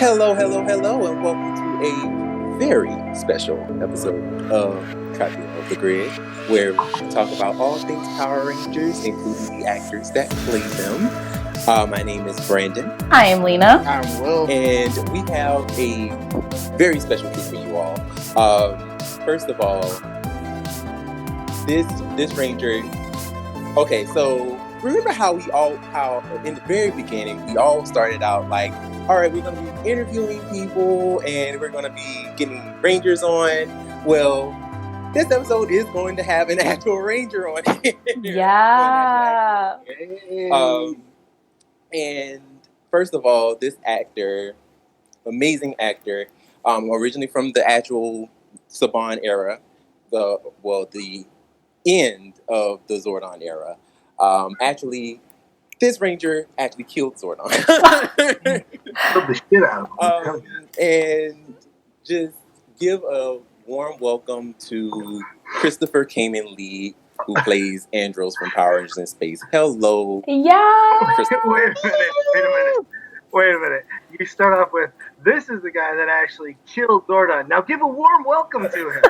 Hello, hello, hello, and welcome to a very special episode of Tribunal of the Grid, where we talk about all things Power Rangers, including the actors that play them. My name is Brandon. Hi, I'm Lena. I'm Will. And we have a very special treat for you all. First of all, this Ranger. Okay, so remember how in the very beginning we all started out like, all right, we're going to be interviewing people and we're going to be getting Rangers on. Well, this episode is going to have an actual Ranger on it. Yeah. And first of all, this actor, amazing actor, originally from the actual Saban era, the end of the Zordon era. This Ranger actually killed Zordon. Killed the shit out of him. And just give a warm welcome to Christopher Kamen Lee, who plays Andros from Power Rangers in Space. Hello. Yeah. Wait a minute. You start off with, this is the guy that actually killed Zordon. Now give a warm welcome to him.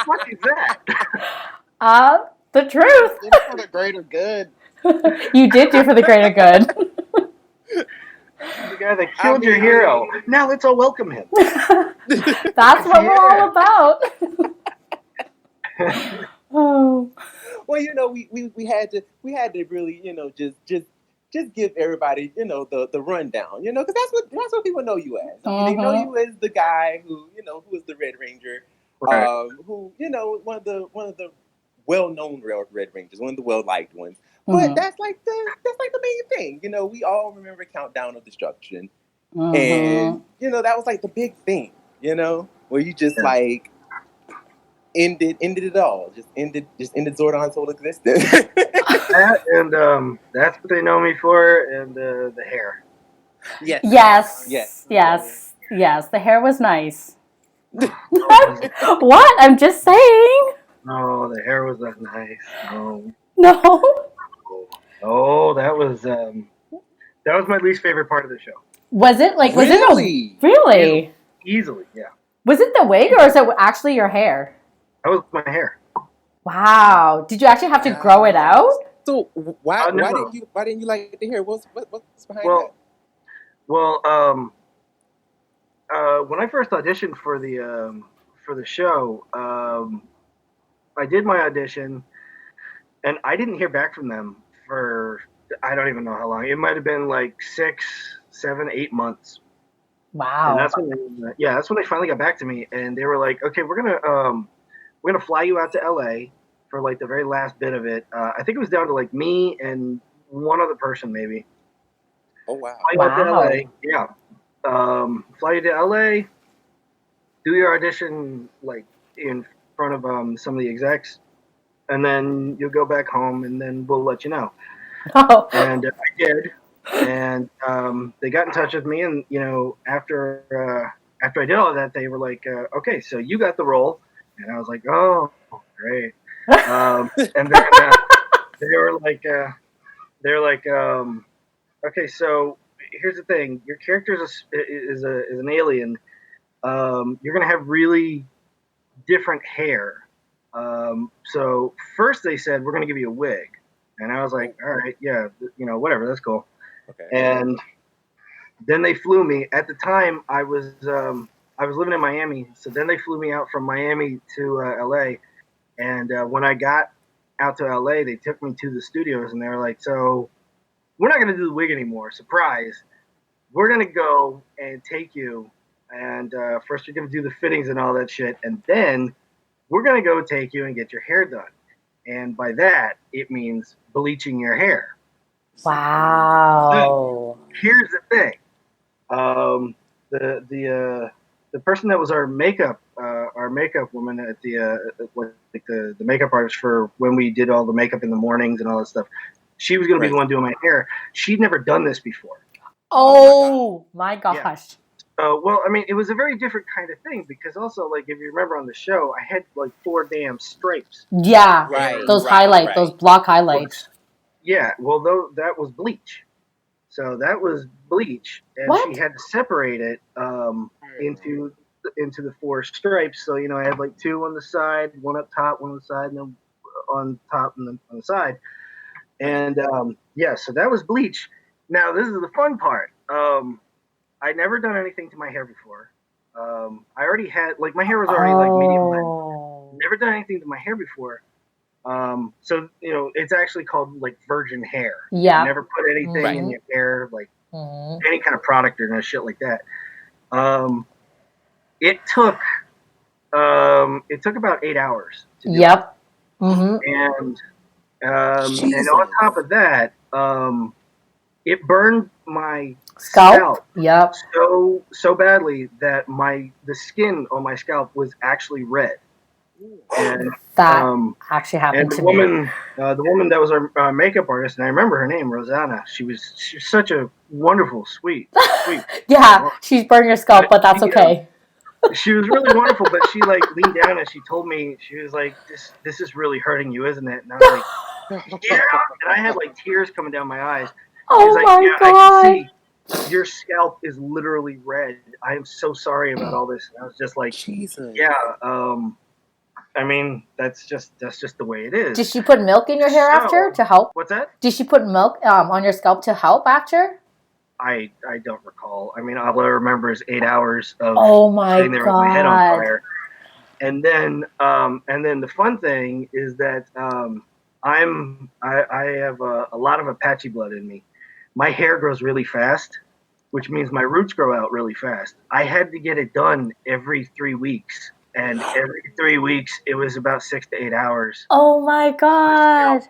What is that? The truth. Did it for the greater good. You did do for the greater good. The guy that killed your hero. Now let's all welcome him. That's what we're all about. Oh. Well, we had to really, just give everybody, the rundown, because that's what people know you as. They know you as the guy who is the Red Ranger, Right. who one of the well-known Red Rangers, one of the well-liked ones. But that's like the main thing. We all remember Countdown of Destruction, and that was like the big thing. Where you just like ended it all, just ended Zordon's whole existence. That and that's what they know me for, and the hair. Yes. The hair was nice. What? I'm just saying. Oh, the hair was not nice. Oh. No. Oh, that was my least favorite part of the show. Was it like? Was Really? it really? Easily, yeah. Was it the wig or is it actually your hair? That was my hair. Wow. Did you actually have to grow it out? So why No. didn't you like the hair? What's behind Well, that? Well, when I first auditioned for the show, I did my audition, and I didn't hear back from them for I don't even know how long. It might have been like 6, 7, 8 months. Wow. And that's when they finally got back to me, and they were like, "Okay, we're gonna fly you out to LA for like the very last bit of it." I think it was down to like me and one other person maybe. Oh wow! Fly you out to LA, yeah. Fly you to LA, do your audition like in front of some of the execs, and then you'll go back home, and then we'll let you know. Oh. And I did, and they got in touch with me, and after I did all of that, they were like, "Okay, so you got the role," and I was like, "Oh, great." And then they were like, "Okay, so here's the thing: your character is an alien. You're gonna have really different hair. So first they said we're gonna give you a wig." And I was like, all right, yeah, whatever, that's cool. Okay. And then they flew me. At the time, I was living in Miami, so then they flew me out from Miami to LA. And when I got out to LA, they took me to the studios, and they were like, so we're not going to do the wig anymore. Surprise. We're going to go and take you, and first you're going to do the fittings and all that shit, and then we're going to go take you and get your hair done. And by that, it means bleaching your hair. Wow. So, here's the thing. The person that was our makeup woman at the makeup artist for when we did all the makeup in the mornings and all that stuff, she was going to be the one doing my hair. She'd never done this before. Oh my gosh. Well, I mean, it was a very different kind of thing because also, like, if you remember on the show, I had like 4 damn stripes. Yeah, Right. Those block highlights. Yeah, well, that was bleach. So that was bleach, and What? she had to separate it into the 4 stripes. So I had like 2 on the side, 1 up top, 1 on the side, and then on top and then on the side. And so that was bleach. Now this is the fun part. I'd never done anything to my hair before. I already had my hair was already like medium length. Never done anything to my hair before. So it's actually called like virgin hair. Yeah. You never put anything in your hair, like any kind of product or no shit like that. It took about 8 hours to do it. And on top of that, it burned my scalp so badly that the skin on my scalp was actually red. And that actually happened to me. The woman that was our makeup artist, and I remember her name, Rosanna. She was such a wonderful, sweet. Yeah, she's burned your scalp, but that's okay. She was really wonderful, but she leaned down and she told me, she was like, "This is really hurting you, isn't it?" And I was like, "Yeah," and I had like tears coming down my eyes. Oh my God! I can see your scalp is literally red. I am so sorry about all this. And I was just like, Jesus. Yeah. I mean, that's just the way it is. Did she put milk in your hair after to help? What's that? Did she put milk on your scalp to help after? I don't recall. I mean, all I remember is 8 hours of sitting there with my head on fire. And then the fun thing is that I have a lot of Apache blood in me. My hair grows really fast, which means my roots grow out really fast. I had to get it done every 3 weeks. And every 3 weeks, it was about 6 to 8 hours. Oh my God!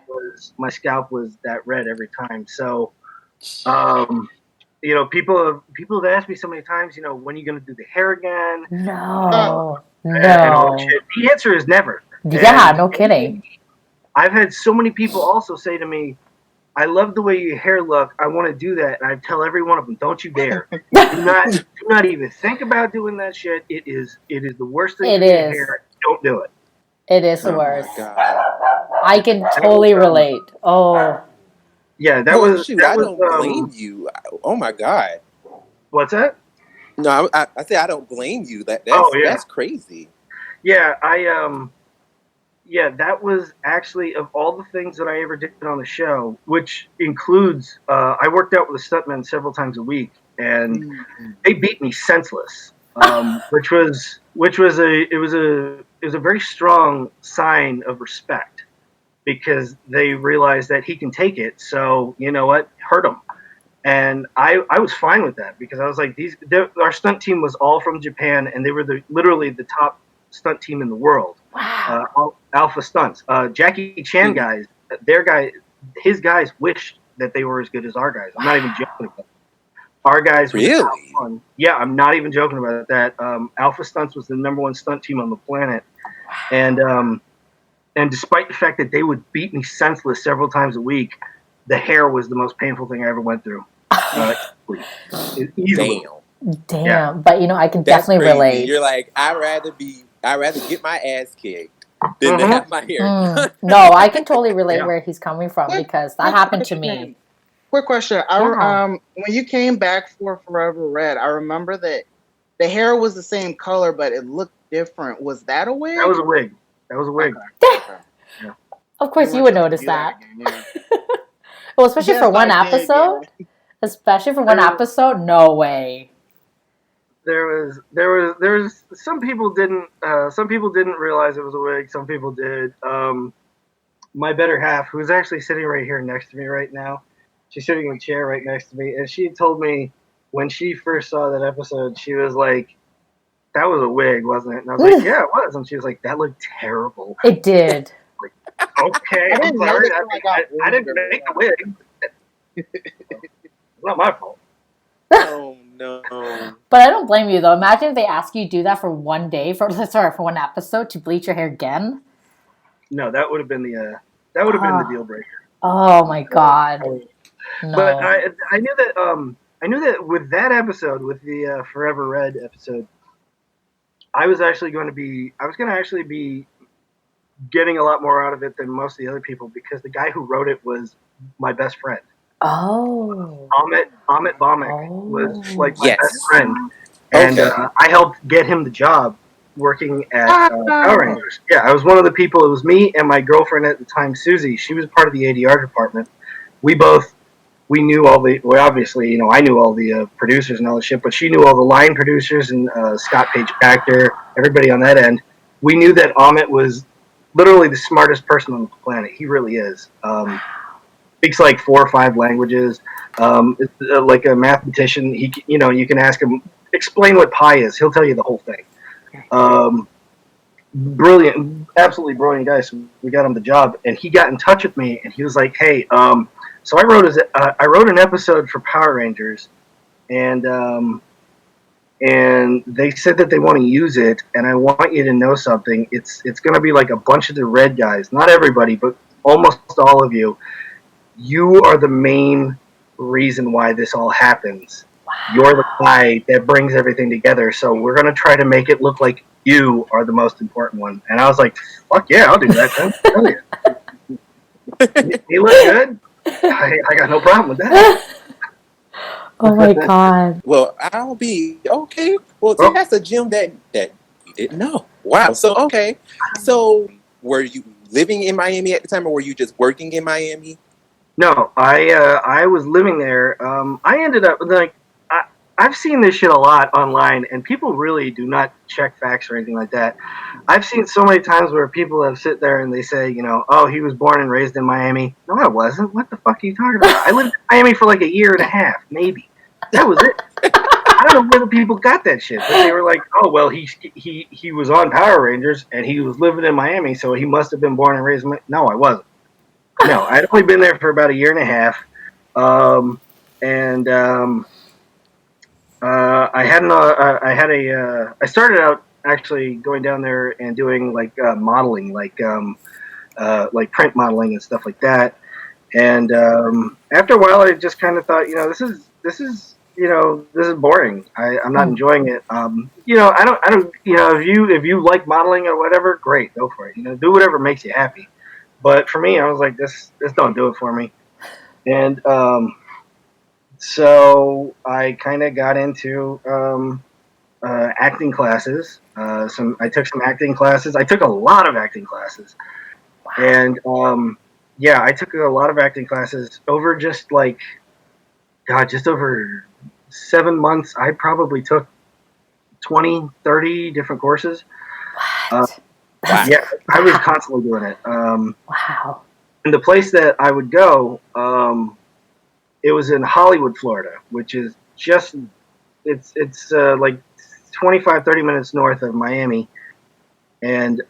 My scalp was that red every time. So, people have asked me so many times, when are you going to do the hair again? No. And all that shit. The answer is never. Yeah, no kidding. I've had so many people also say to me, "I love the way your hair look. I want to do that." And I tell every one of them, "Don't you dare! do not even think about doing that shit. It is the worst thing for your hair. Don't do it." It is the worst. I can totally relate. Oh. Yeah, that was. Shoot, I don't blame you. Oh my God. What's that? No, I say I don't blame you. That's crazy. Yeah, that was actually, of all the things that I ever did on the show, which includes I worked out with a stuntman several times a week, and they beat me senseless, which was a very strong sign of respect, because they realized that he can take it. So you know what, hurt him. And I was fine with that, because I was like, our stunt team was all from Japan, and they were literally the top stunt team in the world. Wow. Alpha Stunts. Jackie Chan guys, his guys wished that they were as good as our guys. I'm not even joking about that. Our guys were the top one. Yeah, I'm not even joking about that. Alpha Stunts was the #1 stunt team on the planet. And despite the fact that they would beat me senseless several times a week, the hair was the most painful thing I ever went through. Easily. Damn. Yeah. But I can definitely relate. You're like, I'd rather get my ass kicked than to have my hair. No, I can totally relate where he's coming from, because that happened to me. Quick question. When you came back for Forever Red, I remember that the hair was the same color, but it looked different. Was that a wig? That was a wig. Okay. Yeah. Of course, you would notice that. Well, especially for one episode. Especially for one episode, no way. There was some people didn't realize it was a wig. Some people did. My better half, who's actually sitting right here next to me right now, she's sitting in a chair right next to me, and she told me when she first saw that episode, she was like, "That was a wig, wasn't it?" And I was like, "Yeah, it was." And she was like, "That looked terrible." It did. Okay, I'm sorry. I didn't make the wig. It's not my fault. Oh no! But I don't blame you though. Imagine if they ask you to do that for one day, for one episode, to bleach your hair again. No, that would have been the deal breaker. Oh my God! No. But I knew that with that episode, with the Forever Red episode, I was going to actually be getting a lot more out of it than most of the other people, because the guy who wrote it was my best friend. Oh. Amit Bomick was like my best Yes. friend, and Okay. I helped get him the job working at Power Oh. Rangers. Yeah, I was one of the people. It was me and my girlfriend at the time, Susie. She was part of the ADR department. We knew all the. Well, obviously, I knew all the producers and all the shit, but she knew all the line producers and Scott Page Actor, everybody on that end. We knew that Amit was literally the smartest person on the planet. He really is. Speaks like 4 or 5 languages. Is, like a mathematician. You can ask him, explain what pi is. He'll tell you the whole thing. Brilliant, absolutely brilliant guy. So we got him the job, and he got in touch with me, and he was like, "Hey, so I wrote an episode for Power Rangers, and they said that they want to use it, and I want you to know something. It's going to be like a bunch of the red guys, not everybody, but almost all of you. You are the main reason why this all happens. You're the guy that brings everything together. So we're going to try to make it look like you are the most important one." And I was like, "Fuck yeah, I'll do that." You look good. I got no problem with that. Oh my god. Well, I'll be okay. Well, see, that's a gem that you didn't know. Wow. So okay. So were you living in Miami at the time, or were you just working in Miami? No, I was living there. I ended up like I've seen this shit a lot online, and people really do not check facts or anything like that. I've seen so many times where people have sit there and they say, "Oh, he was born and raised in Miami." No, I wasn't. What the fuck are you talking about? I lived in Miami for like a year and a half, maybe. That was it. I don't know where the people got that shit. But they were like, "Oh, well, he was on Power Rangers and he was living in Miami, so he must have been born and raised in Miami." No, I wasn't. No, I'd only been there for about a year and a half, and I started out actually going down there and doing like modeling, like print modeling and stuff like that. And after a while, I just kind of thought, this is boring. I'm not enjoying it. I don't. If you like modeling or whatever, great, go for it. Do whatever makes you happy. But for me, I was like, this don't do it for me. And so I kind of got into acting classes. I took some acting classes. I took a lot of acting classes. And I took a lot of acting classes over just over 7 months. I probably took 20, 30 different courses. Yeah, I was constantly doing it. Wow. And the place that I would go, it was in Hollywood, Florida, which is just, it's like 25, 30 minutes north of Miami. And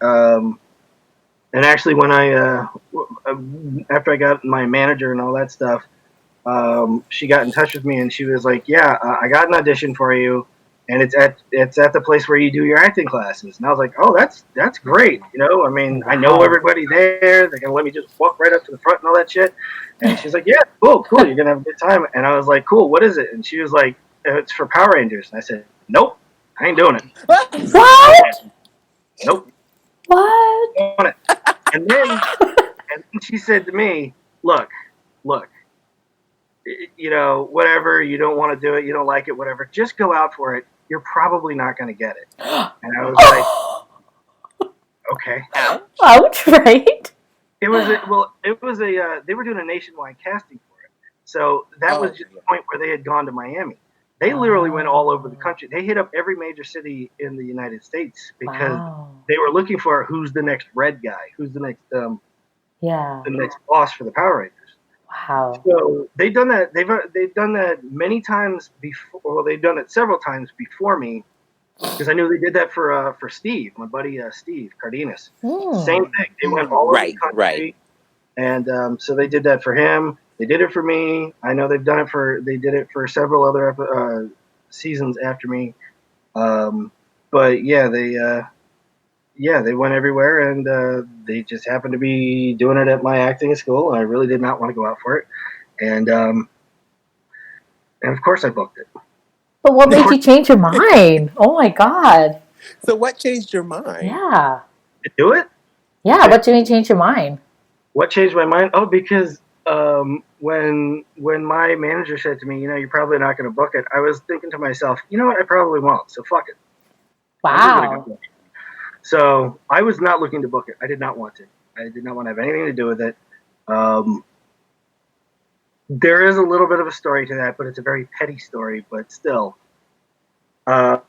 actually when after I got my manager and all that stuff, she got in touch with me and she was like, "Yeah, I got an audition for you. And it's at the place where you do your acting classes." And I was like, "Oh, that's great. I mean, I know everybody there. They're gonna let me just walk right up to the front and all that shit." And she's like, "Yeah, cool. You're gonna have a good time." And I was like, "Cool. What is it?" And she was like, "It's for Power Rangers." And I said, "Nope, I ain't doing it." What? Nope. What? And then she said to me, "Look. Whatever, you don't want to do it, you don't like it, whatever, just go out for it. You're probably not going to get it." And I was like, okay. Ouch, right? They were doing a nationwide casting for it. So that was just the point where they had gone to Miami. They literally went all over the country. They hit up every major city in the United States because they were looking for who's the next red guy, who's the next the next boss for the Power Rangers. Wow. So they've done that. They've done that many times before. Well, they've done it several times before me, because I knew they did that for Steve, my buddy Steve Cardenas. Same thing. They went all over the country, and so they did that for him. They did it for me. I know they did it for several other seasons after me. But yeah, they went everywhere, and they just happened to be doing it at my acting school. And I really did not want to go out for it, and of course I booked it. But what made you change your mind? Oh my god! So what changed your mind? Yeah. To do it? Yeah. What made you change your mind? What changed my mind? Oh, because when my manager said to me, you're probably not going to book it, I was thinking to myself, you know what, I probably won't. So fuck it. Wow. Go. So I was not looking to book it. I did not want to. I did not want to have anything to do with it. There is a little bit of a story to that, but it's a very petty story. But still, I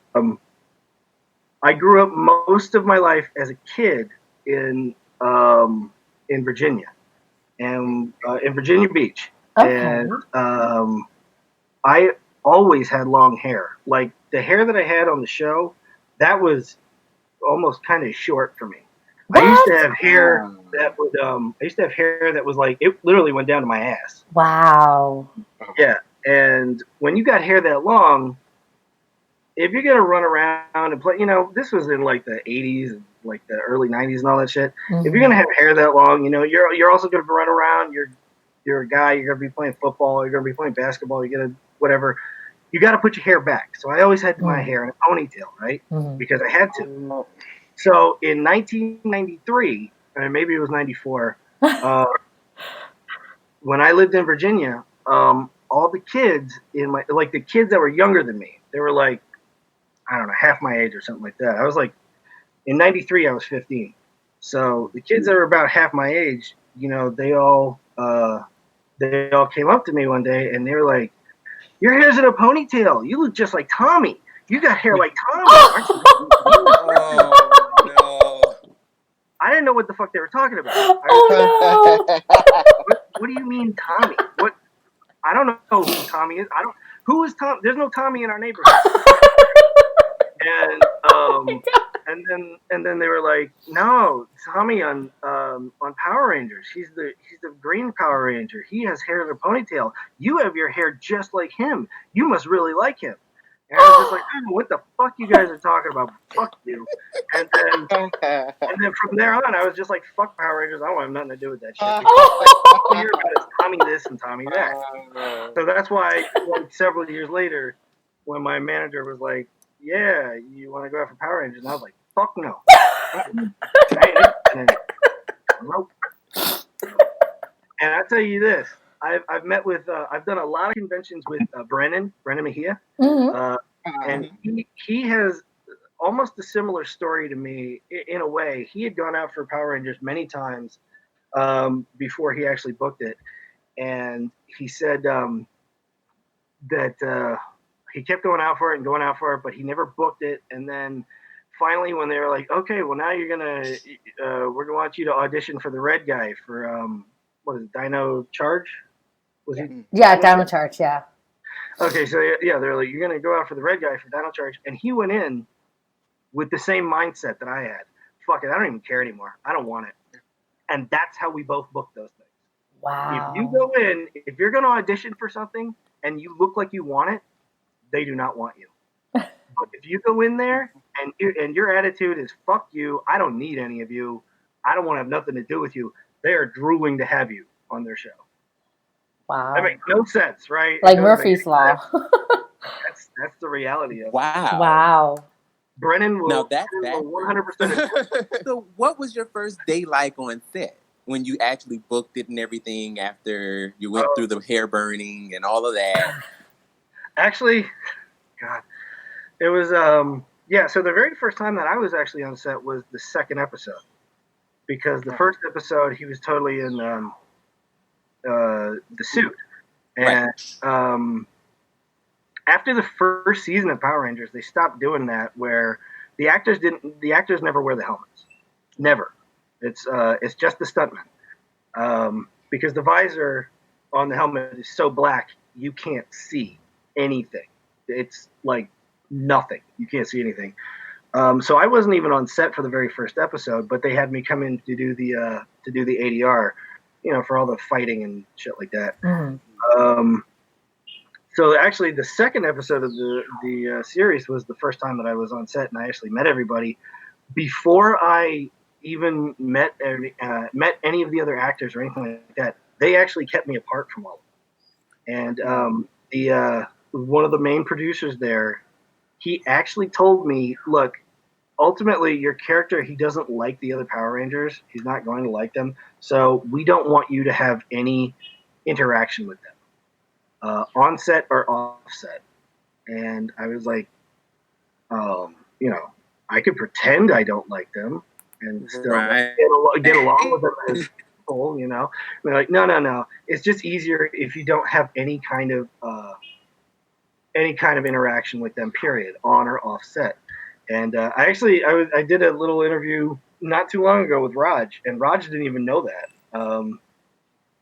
grew up most of my life as a kid in Virginia, and in Virginia Beach, and I always had long hair. Like the hair that I had on the show, that was almost kind of short for me. What? I used to have hair that was like, it literally went down to my ass. Wow. Yeah, and when you got hair that long, if you're gonna run around and play, this was in like the 80s, and like the early 90s and all that shit. Mm-hmm. If you're gonna have hair that long, you're also gonna run around. You're a guy. You're gonna be playing football. You're gonna be playing basketball. You're gonna whatever. You got to put your hair back. So I always had my hair in a ponytail, right? Mm-hmm. Because I had to. So in 1993, or maybe it was 94, when I lived in Virginia, all the kids the kids that were younger than me, they were like, I don't know, half my age or something like that. I was like, in 93, I was 15. So the kids that were about half my age, they all came up to me one day and they were like, your hair's in a ponytail. You look just like Tommy. You got hair like Tommy. Oh, no. I didn't know what the fuck they were talking about. Oh, no. What do you mean, Tommy? What? I don't know who Tommy is. Who is Tom? There's no Tommy in our neighborhood. And then they were like, no, Tommy on Power Rangers. He's the green Power Ranger. He has hair in a ponytail. You have your hair just like him. You must really like him. And I was just like, I don't know what the fuck you guys are talking about. Fuck you. And then from there on, I was just like, fuck Power Rangers. I don't have nothing to do with that shit. All I hear about is Tommy this and Tommy that. So that's why, like, several years later, when my manager was like, yeah, you want to go out for Power Rangers? And I was like, fuck no. Nope. And I tell you this, I've met with, I've done a lot of conventions with Brennan Mejia, and he has almost a similar story to me in a way. He had gone out for Power Rangers many times before he actually booked it, and he said that he kept going out for it, but he never booked it. And then finally, when they were like, okay, well, now we're gonna want you to audition for the red guy for what is it, Dino Charge? Was he? Yeah, Dino Charge. Yeah. Okay, so yeah, they're like, you're gonna go out for the red guy for Dino Charge, and he went in with the same mindset that I had. Fuck it, I don't even care anymore. I don't want it. And that's how we both booked those things. Wow. If you go in, if you're gonna audition for something and you look like you want it, they do not want you. But if you go in there and your attitude is fuck you, I don't need any of you, I don't want to have nothing to do with you, they are drooling to have you on their show. Wow. That makes no sense, right? Like Murphy's Law. That's the reality of it. Wow. Brennan will, now that's 100%. So what was your first day like on set when you actually booked it and everything after you went through the hair burning and all of that? Actually, God, it was, so the very first time that I was actually on set was the second episode. Because the first episode, he was totally in the suit. And after the first season of Power Rangers, they stopped doing that, where the actors never wear the helmets. Never. It's just the stuntmen. Because the visor on the helmet is so black, you can't see anything. It's like nothing. You can't see anything. So I wasn't even on set for the very first episode, but they had me come in to do the ADR, for all the fighting and shit like that. Mm-hmm. So actually, the second episode of the series was the first time that I was on set, and I actually met everybody. Before I even met any of the other actors or anything like that, they actually kept me apart from all of them. And one of the main producers there, he actually told me, look, ultimately your character, he doesn't like the other Power Rangers. He's not going to like them. So we don't want you to have any interaction with them, on set or off set. And I was like, you know, I could pretend I don't like them and still get along with them as people, you know. They're like, no. It's just easier if you don't have any kind of interaction with them, period, on or off set. And I did a little interview not too long ago with Raj, and Raj didn't even know that.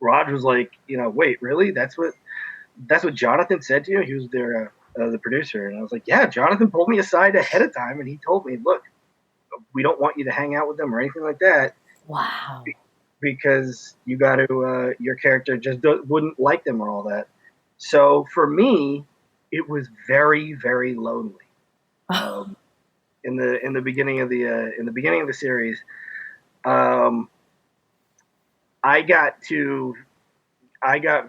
Raj was like, you know, wait, really? That's what Jonathan said to you? He was there, the producer, and I was like, yeah, Jonathan pulled me aside ahead of time, and he told me, look, we don't want you to hang out with them or anything like that. Wow. Because you got to, your character just wouldn't like them or all that. So for me, it was very, very lonely. In the beginning of the series, I got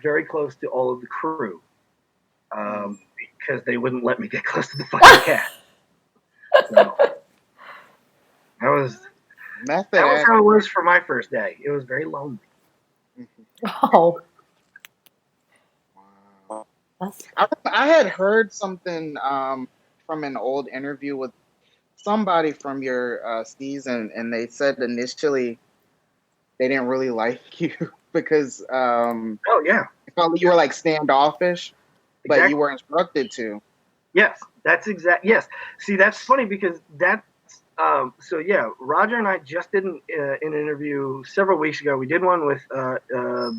very close to all of the crew, because they wouldn't let me get close to the fucking cat. So that was how it was for my first day. It was very lonely. Oh. I had heard something from an old interview with somebody from your season, and they said initially they didn't really like you because they felt you were like standoffish, but you were instructed to. Yes, that's exact. Yes, see, that's funny because that's so yeah. Roger and I just did an interview several weeks ago. We did one with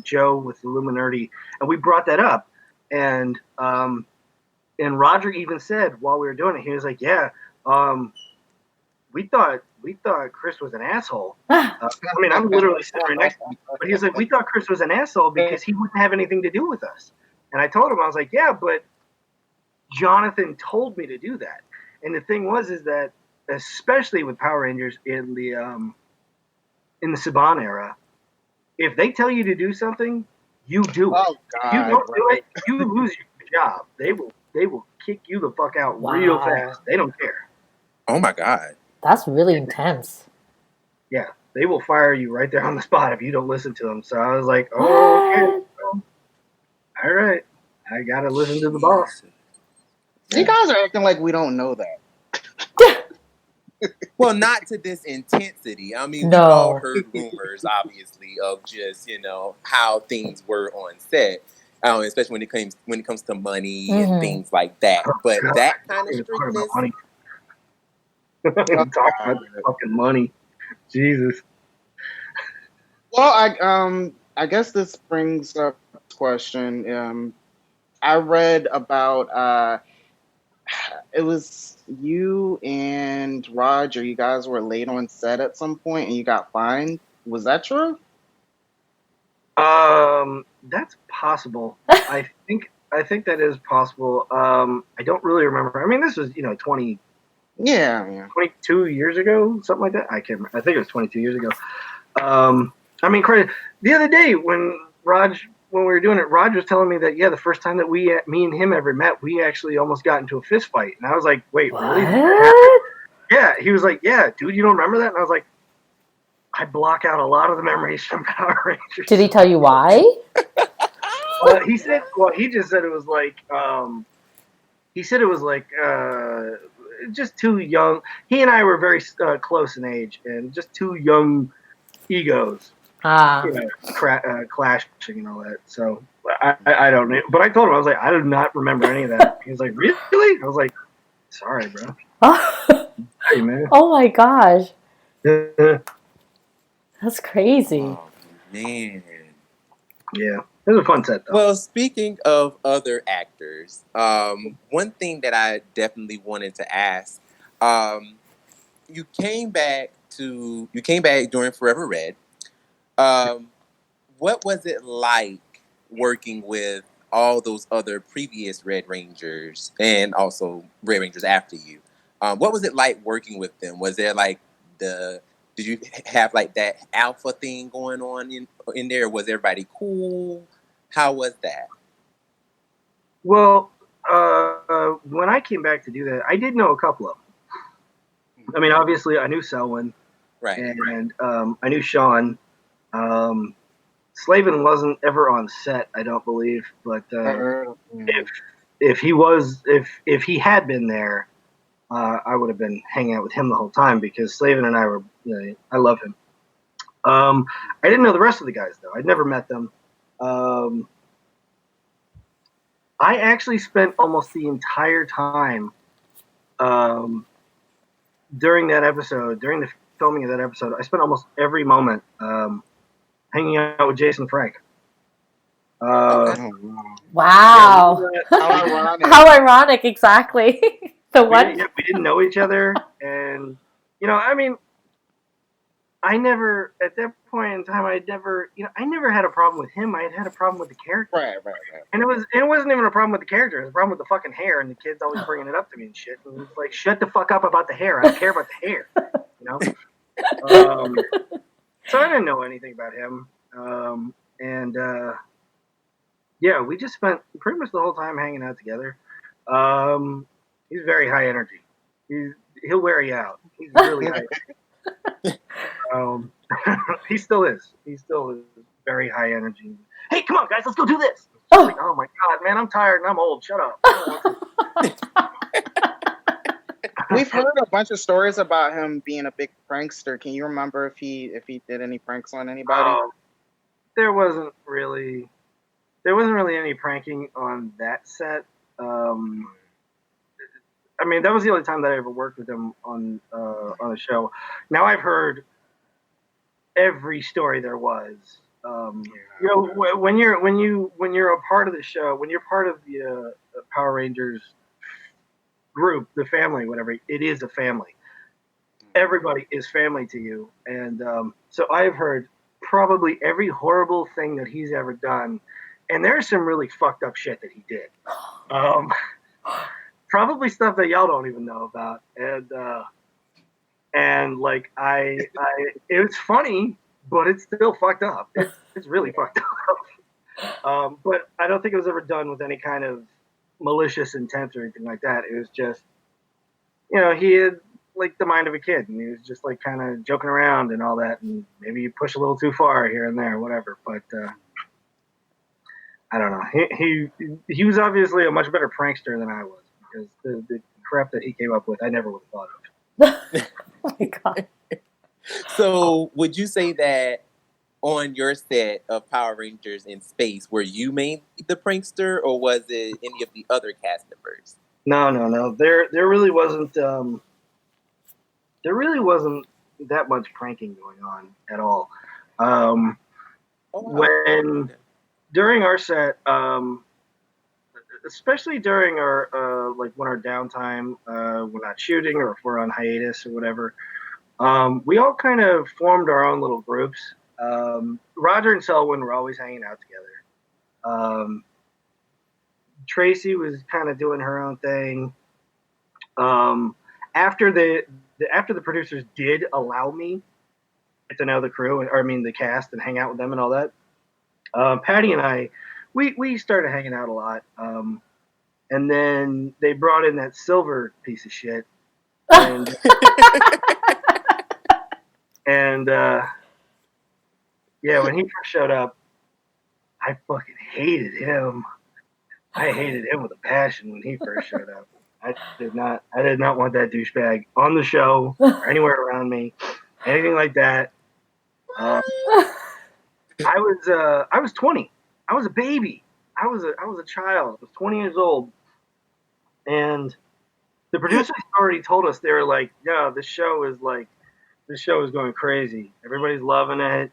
Joe with Illuminati, and we brought that up, and Roger even said while we were doing it, he was like, "Yeah, we thought Chris was an asshole." I mean, I'm literally sitting right next to him, but he was like, "We thought Chris was an asshole because he wouldn't have anything to do with us." And I told him, I was like, "Yeah, but Jonathan told me to do that." And the thing was, is that especially with Power Rangers in the Saban era, if they tell you to do something, you do it. Oh, God, you don't do it, you lose your job. They will kick you the fuck out real fast. They don't care. Oh my God. That's really intense. Yeah, they will fire you right there on the spot if you don't listen to them. So I was like, oh, okay. All right. I got to listen to the boss. You guys are acting like we don't know that. Well, not to this intensity. I mean, we've all heard rumors, obviously, of just, you know, how things were on set, especially when it comes to money and things like that. But that kind of strictness. Talk about fucking money. Jesus. Well, I guess this brings up a question. I read about it was you and Roger. You guys were late on set at some point, and you got fined. Was that true? That's possible. I think that is possible. I don't really remember. I mean, this was 22 years ago, something like that. I can't remember. I think it was 22 years ago. I mean, the other day when we were doing it, Raj was telling me that, the first time that me and him ever met, we actually almost got into a fist fight. And I was like, wait, what? Really? Yeah. He was like, yeah, dude, you don't remember that? And I was like, I block out a lot of the memories from Power Rangers. Did he tell you why? He just said it was like, just too young. He and I were very close in age, and just two young egos. Clashing and all that. So I don't know. But I told him, I was like, I do not remember any of that. He was like, really? I was like, sorry, bro. Hey, man. Oh my gosh. That's crazy. Oh, man. Yeah. It was a fun set, though. Well, speaking of other actors, one thing that I definitely wanted to ask, you came back during Forever Red. What was it like working with all those other previous Red Rangers and also Red Rangers after you? What was it like working with them? Was there like did you have like that alpha thing going on in there? Was everybody cool? How was that? Well, when I came back to do that, I did know a couple of them. I mean, obviously, I knew Selwyn, right, and I knew Sean. Slavin wasn't ever on set, I don't believe, but if he had been there, I would have been hanging out with him the whole time because Slavin and I were, I love him. I didn't know the rest of the guys though. I'd never met them. I actually spent almost the entire time during that episode, during the filming of that episode, I spent almost every moment hanging out with Jason Frank. Wow. How ironic. How ironic, exactly. The one. We didn't know each other, and I mean, I never at that point in time, I never had a problem with him. I had a problem with the character. Right. And it wasn't even a problem with the character. It was a problem with the fucking hair, and the kids always bringing it up to me and shit. And it's like, shut the fuck up about the hair. I don't care about the hair. So I didn't know anything about him. We just spent pretty much the whole time hanging out together. He's very high energy. He'll wear you out. He's really high energy. He still is. He still is very high energy. Hey, come on, guys, let's go do this. Like, oh my god, man, I'm tired and I'm old. Shut up. We've heard a bunch of stories about him being a big prankster. Can you remember if he did any pranks on anybody? There wasn't really any pranking on that set. I mean, that was the only time that I ever worked with him on a show. Now I've heard every story there was. When you're a part of the show, when you're part of the Power Rangers group, the family, whatever, it is a family. Everybody is family to you, and so I've heard probably every horrible thing that he's ever done, and there's some really fucked up shit that he did. Probably stuff that y'all don't even know about, and like it was funny, but it's still fucked up. It's really fucked up. But I don't think it was ever done with any kind of malicious intent or anything like that. It was just, he had like the mind of a kid, and he was just like kind of joking around and all that, and maybe you push a little too far here and there, whatever. But I don't know. He was obviously a much better prankster than I was, because the crap that he came up with, I never would have thought of. Oh my god. So would you say that on your set of Power Rangers in Space, were you mainly the prankster, or was it any of the other cast members? No. There really wasn't. There really wasn't that much pranking going on at all. When during our set, especially during our when our downtime, we're not shooting or if we're on hiatus or whatever, we all kind of formed our own little groups. Roger and Selwyn were always hanging out together. Tracy was kind of doing her own thing. After the producers did allow me to get to know the crew, or I mean the cast, and hang out with them and all that, Patty and I, we started hanging out a lot. And then they brought in that Silver piece of shit. And, when he first showed up, I fucking hated him. I hated him with a passion when he first showed up. I did not want that douchebag on the show or anywhere around me, anything like that. I was 20. I was a baby. I was a child. I was 20 years old, and the producers already told us, they were like, "Yeah, this show is going crazy. Everybody's loving it.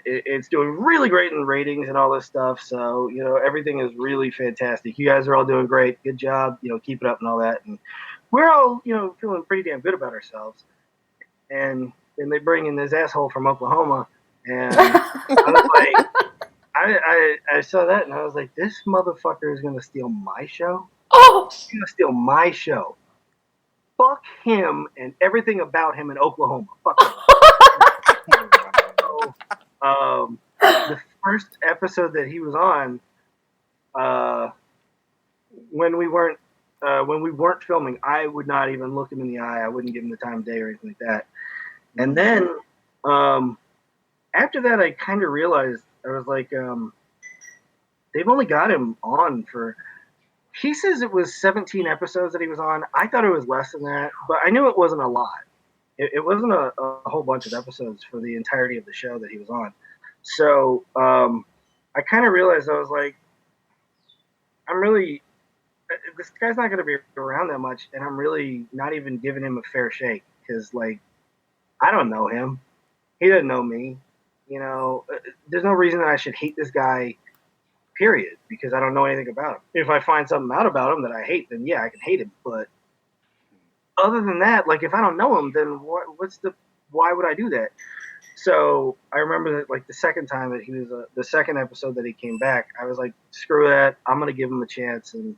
It's doing really great in ratings and all this stuff. So everything is really fantastic. You guys are all doing great. Good job. Keep it up and all that." And we're all feeling pretty damn good about ourselves. And then they bring in this asshole from Oklahoma, and I was like, I saw that and I was like, this motherfucker is gonna steal my show. Oh, He's gonna steal my show. Fuck him and everything about him in Oklahoma. Fuck him. So, the first episode that he was on, when we weren't filming, I would not even look him in the eye. I wouldn't give him the time of day or anything like that. And then after that, I kind of realized, I was like, they've only got him on for, he says it was 17 episodes that he was on. I thought it was less than that, but I knew it wasn't a lot. It wasn't a whole bunch of episodes for the entirety of the show that he was on. So I kind of realized, I was like, this guy's not going to be around that much, and I'm really not even giving him a fair shake, because, like, I don't know him. He doesn't know me. You know, there's no reason that I should hate this guy, period, because I don't know anything about him. If I find something out about him that I hate, then yeah, I can hate him. But other than that, like, if I don't know him, then why would I do that? So I remember that, like, the second time that he was, the second episode that he came back, I was like, screw that. I'm going to give him a chance and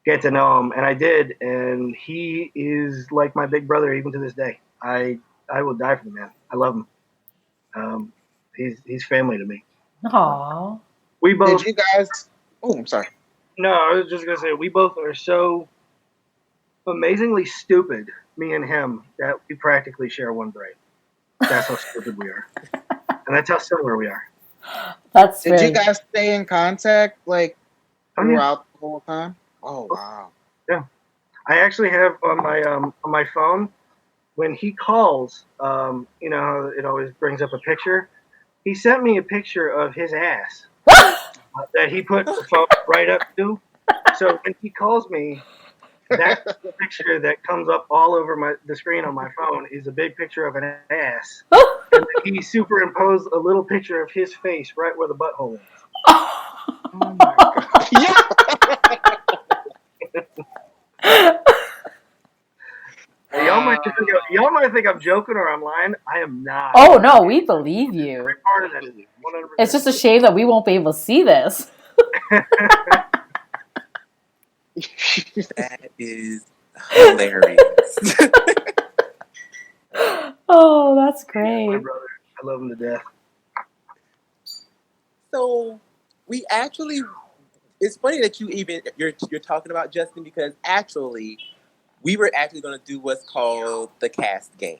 get to know him. And I did. And he is like my big brother, even to this day. I will die for the man. I love him. He's family to me. Aww. We both. Did you guys? Oh, I'm sorry. No, I was just gonna say, we both are so amazingly stupid, me and him, that we practically share one brain. That's how stupid we are, and that's how similar we are. Did you guys stay in contact, like, throughout the whole time? Oh wow. Yeah, I actually have on my phone, when he calls, you know how it always brings up a picture. He sent me a picture of his ass that he put the phone right up to. So when he calls me, that picture that comes up all over the screen on my phone is a big picture of an ass. And then he superimposed a little picture of his face right where the butthole is. Oh my god. Yeah. Y'all might think I'm joking or I'm lying. I am not. Oh no, we believe you. Every part of that is 100%. It's just a shame that we won't be able to see this. That is hilarious. Oh, that's great. My brother, I love him to death. So we actually, it's funny that you're talking about Justin, because actually we were actually going to do what's called the cast game.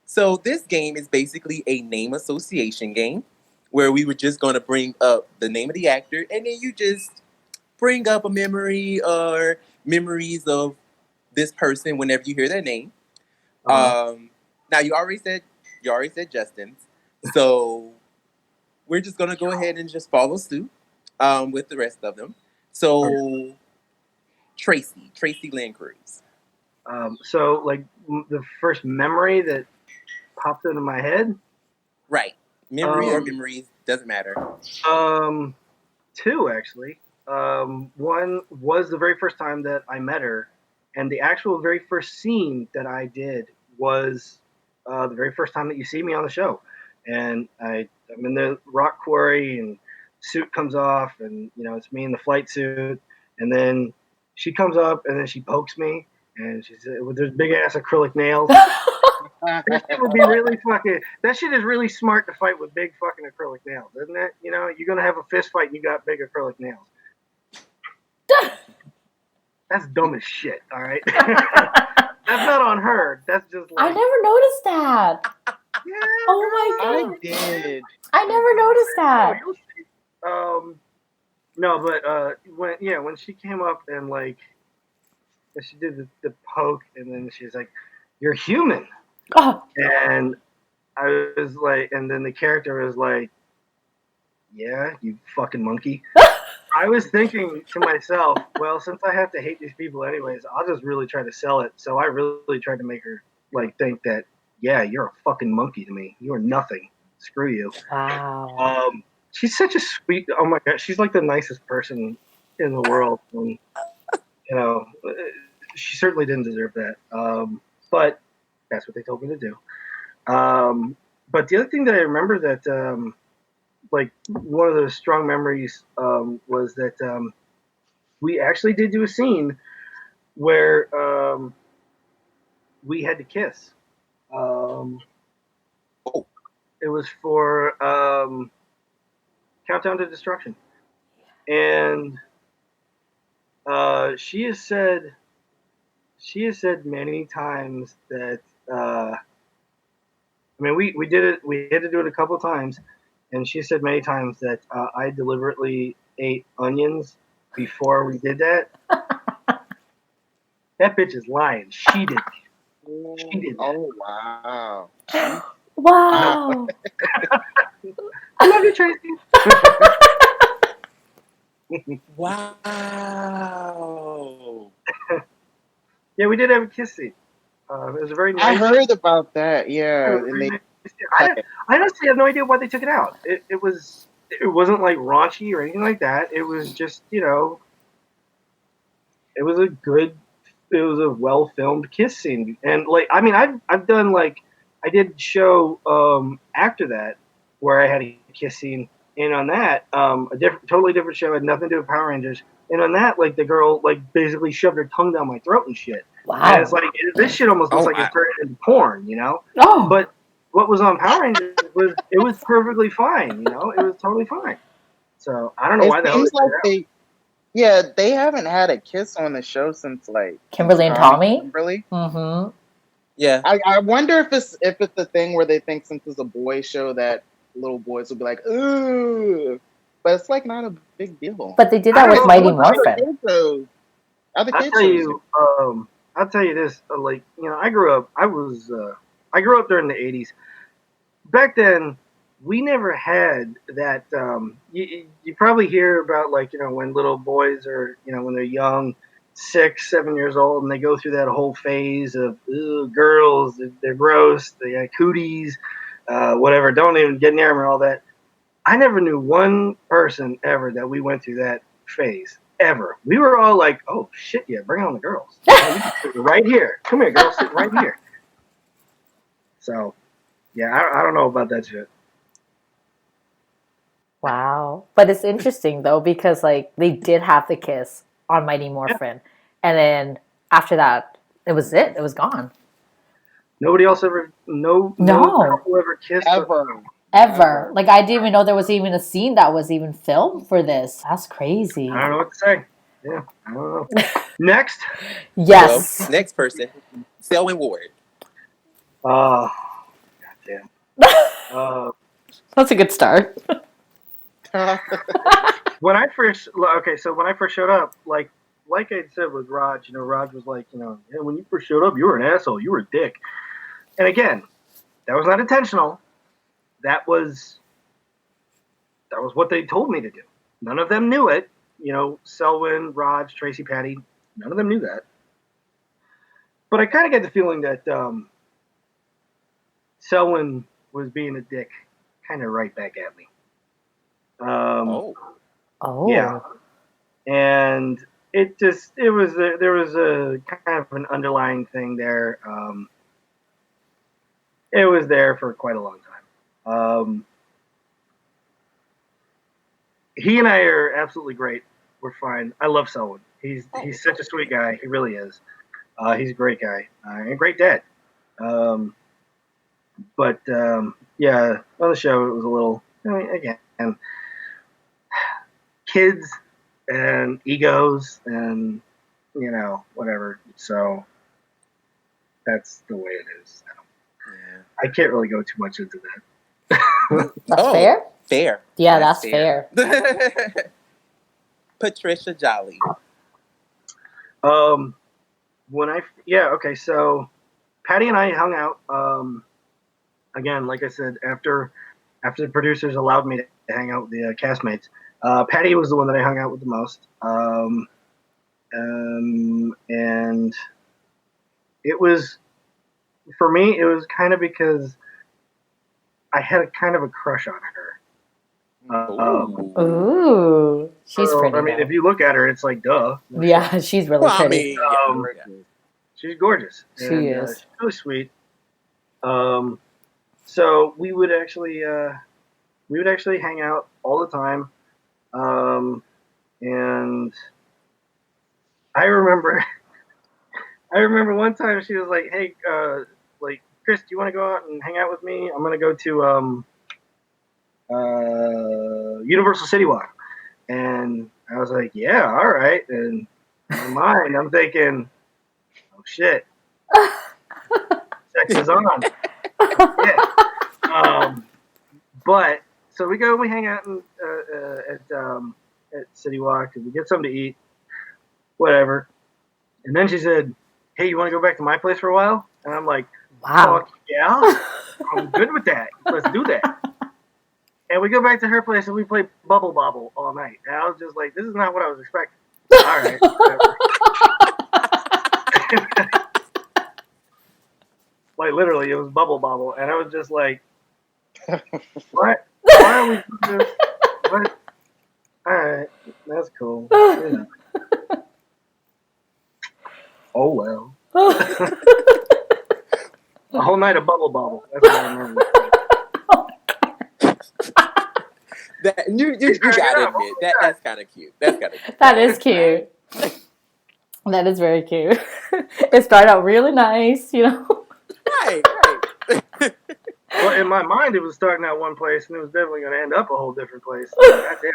So this game is basically a name association game where we were just going to bring up the name of the actor, and then you just bring up a memory or memories of this person whenever you hear their name. Now you already said Justin's, so we're just gonna go ahead and just follow suit with the rest of them. So Tracy Lynn Cruz. So like the first memory that popped into my head. Right. Memory or memories, doesn't matter. Two actually. One was the very first time that I met her, and the actual very first scene that I did was the very first time that you see me on the show. And I'm in the rock quarry, and suit comes off, and you know it's me in the flight suit, and then she comes up, and then she pokes me, and she said, "With those big ass acrylic nails." That shit would be really fucking. That shit is really smart to fight with big fucking acrylic nails, isn't it? You know, you're gonna have a fist fight, and you got big acrylic nails. That's dumb as shit. All right, that's not on her. That's just like I never noticed that. Yeah, oh my god, I did. I never noticed that. No, but when she came up and like she did the poke, and then she's like, "You're human," and I was like, and then the character was like, "Yeah, you fucking monkey." I was thinking to myself, well, since I have to hate these people anyways, I'll just really try to sell it. So I really tried to make her like think that, yeah, you're a fucking monkey to me. You are nothing. Screw you. Wow. She's such a sweet. Oh my god, she's like the nicest person in the world. And, you know, she certainly didn't deserve that. But that's what they told me to do. But the other thing that I remember that. Like one of the strong memories was that we actually did do a scene where we had to kiss. It was for Countdown to Destruction, and she has said many times that. I mean, we did it. We had to do it a couple of times, and she said many times that I deliberately ate onions before we did that. That bitch is lying. She did. She did that. Oh wow! Wow. I love you, Tracy. Wow. Yeah, we did have a kiss scene. It was a very nice. I heard about that. Yeah, and they. I honestly have no idea why they took it out. It wasn't like raunchy or anything like that. It was just, it was a well filmed kiss scene. And like, I mean, I've done like, I did show after that where I had a kiss scene, and on that totally different show, had nothing to do with Power Rangers. And on that, like, the girl like basically shoved her tongue down my throat and shit. Wow. And it's like, this shit almost looks like it turned into porn, Oh. But what was on Power Rangers was perfectly fine, it was totally fine. So I don't know why the hell they haven't had a kiss on the show since like Kimberly and Tommy. Kimberly. Mm-hmm. Yeah. I wonder if it's the thing where they think since it's a boy show that little boys will be like, ooh, but it's like not a big deal. But they did that with Mighty Morphin. I'll tell you this, like, I grew up during the 80s. Back then, we never had that, you probably hear about, like, when little boys are, when they're young, 6, 7 years old, and they go through that whole phase of girls, they're gross, they got cooties, whatever, don't even get near them and all that. I never knew one person ever that we went through that phase. Ever. We were all like, oh shit, yeah, bring on the girls. Right here. Come here, girls, sit right here. So, yeah, I don't know about that shit. Wow. But it's interesting though, because like they did have the kiss on Mighty Morphin. Yeah. And then after that, it was gone. Nobody else ever couple ever kissed Ever. Like, I didn't even know there was even a scene that was even filmed for this. That's crazy. I don't know what to say. Yeah, I don't know. Next? Yes. Well, next person. Selwyn Ward. Goddamn. That's a good start. When I first showed up, like I said with Raj, Raj was like, yeah, when you first showed up, you were an asshole. You were a dick. And again, that was not intentional. That was what they told me to do. None of them knew it. Selwyn, Raj, Tracy, Patty, none of them knew that. But I kind of get the feeling that Selwyn was being a dick kind of right back at me. Oh. Yeah. And there was a kind of an underlying thing there. It was there for quite a long time. He and I are absolutely great. We're fine. I love Selwyn. He's such a sweet guy. He really is. He's a great guy and a great dad. But yeah, on the show it was a little, again, kids and egos and whatever. So that's the way it is. I can't really go too much into that. That's fair? Fair. Yeah, that's fair. Patricia Jolly. So Patty and I hung out, again, like I said, after the producers allowed me to hang out with the castmates. Patty was the one that I hung out with the most. And it was, for me, it was kind of because I had a kind of a crush on her. Ooh, she's pretty. I mean, if you look at her, it's like, duh. Yeah, she's really pretty. She's gorgeous. She is. She's really sweet. So we would actually hang out all the time. And I remember one time she was like, "Hey, like, Chris, do you want to go out and hang out with me? I'm gonna go to Universal City Walk." And I was like, "Yeah, all right." And in my mind, I'm thinking, "Oh shit, sex is on." Yeah. But so we go, we hang out at City Walk, and we get something to eat, whatever. And then she said, "Hey, you want to go back to my place for a while?" And I'm like, Wow. "Fuck yeah, I'm good with that. Let's do that." And we go back to her place and we play Bubble Bobble all night. And I was just like, "This is not what I was expecting." All right. Like literally, it was Bubble Bobble, and I was just like, "What? Why are we doing this? What? All right, that's cool." Yeah. Oh well. A whole night of Bubble Bobble. That's what I remember. That you gotta admit that's kind of cute. That's kind of cute. That is cute. That is very cute. It started out really nice, you know. Right. Well, in my mind, it was starting out one place, and it was definitely going to end up a whole different place. God damn,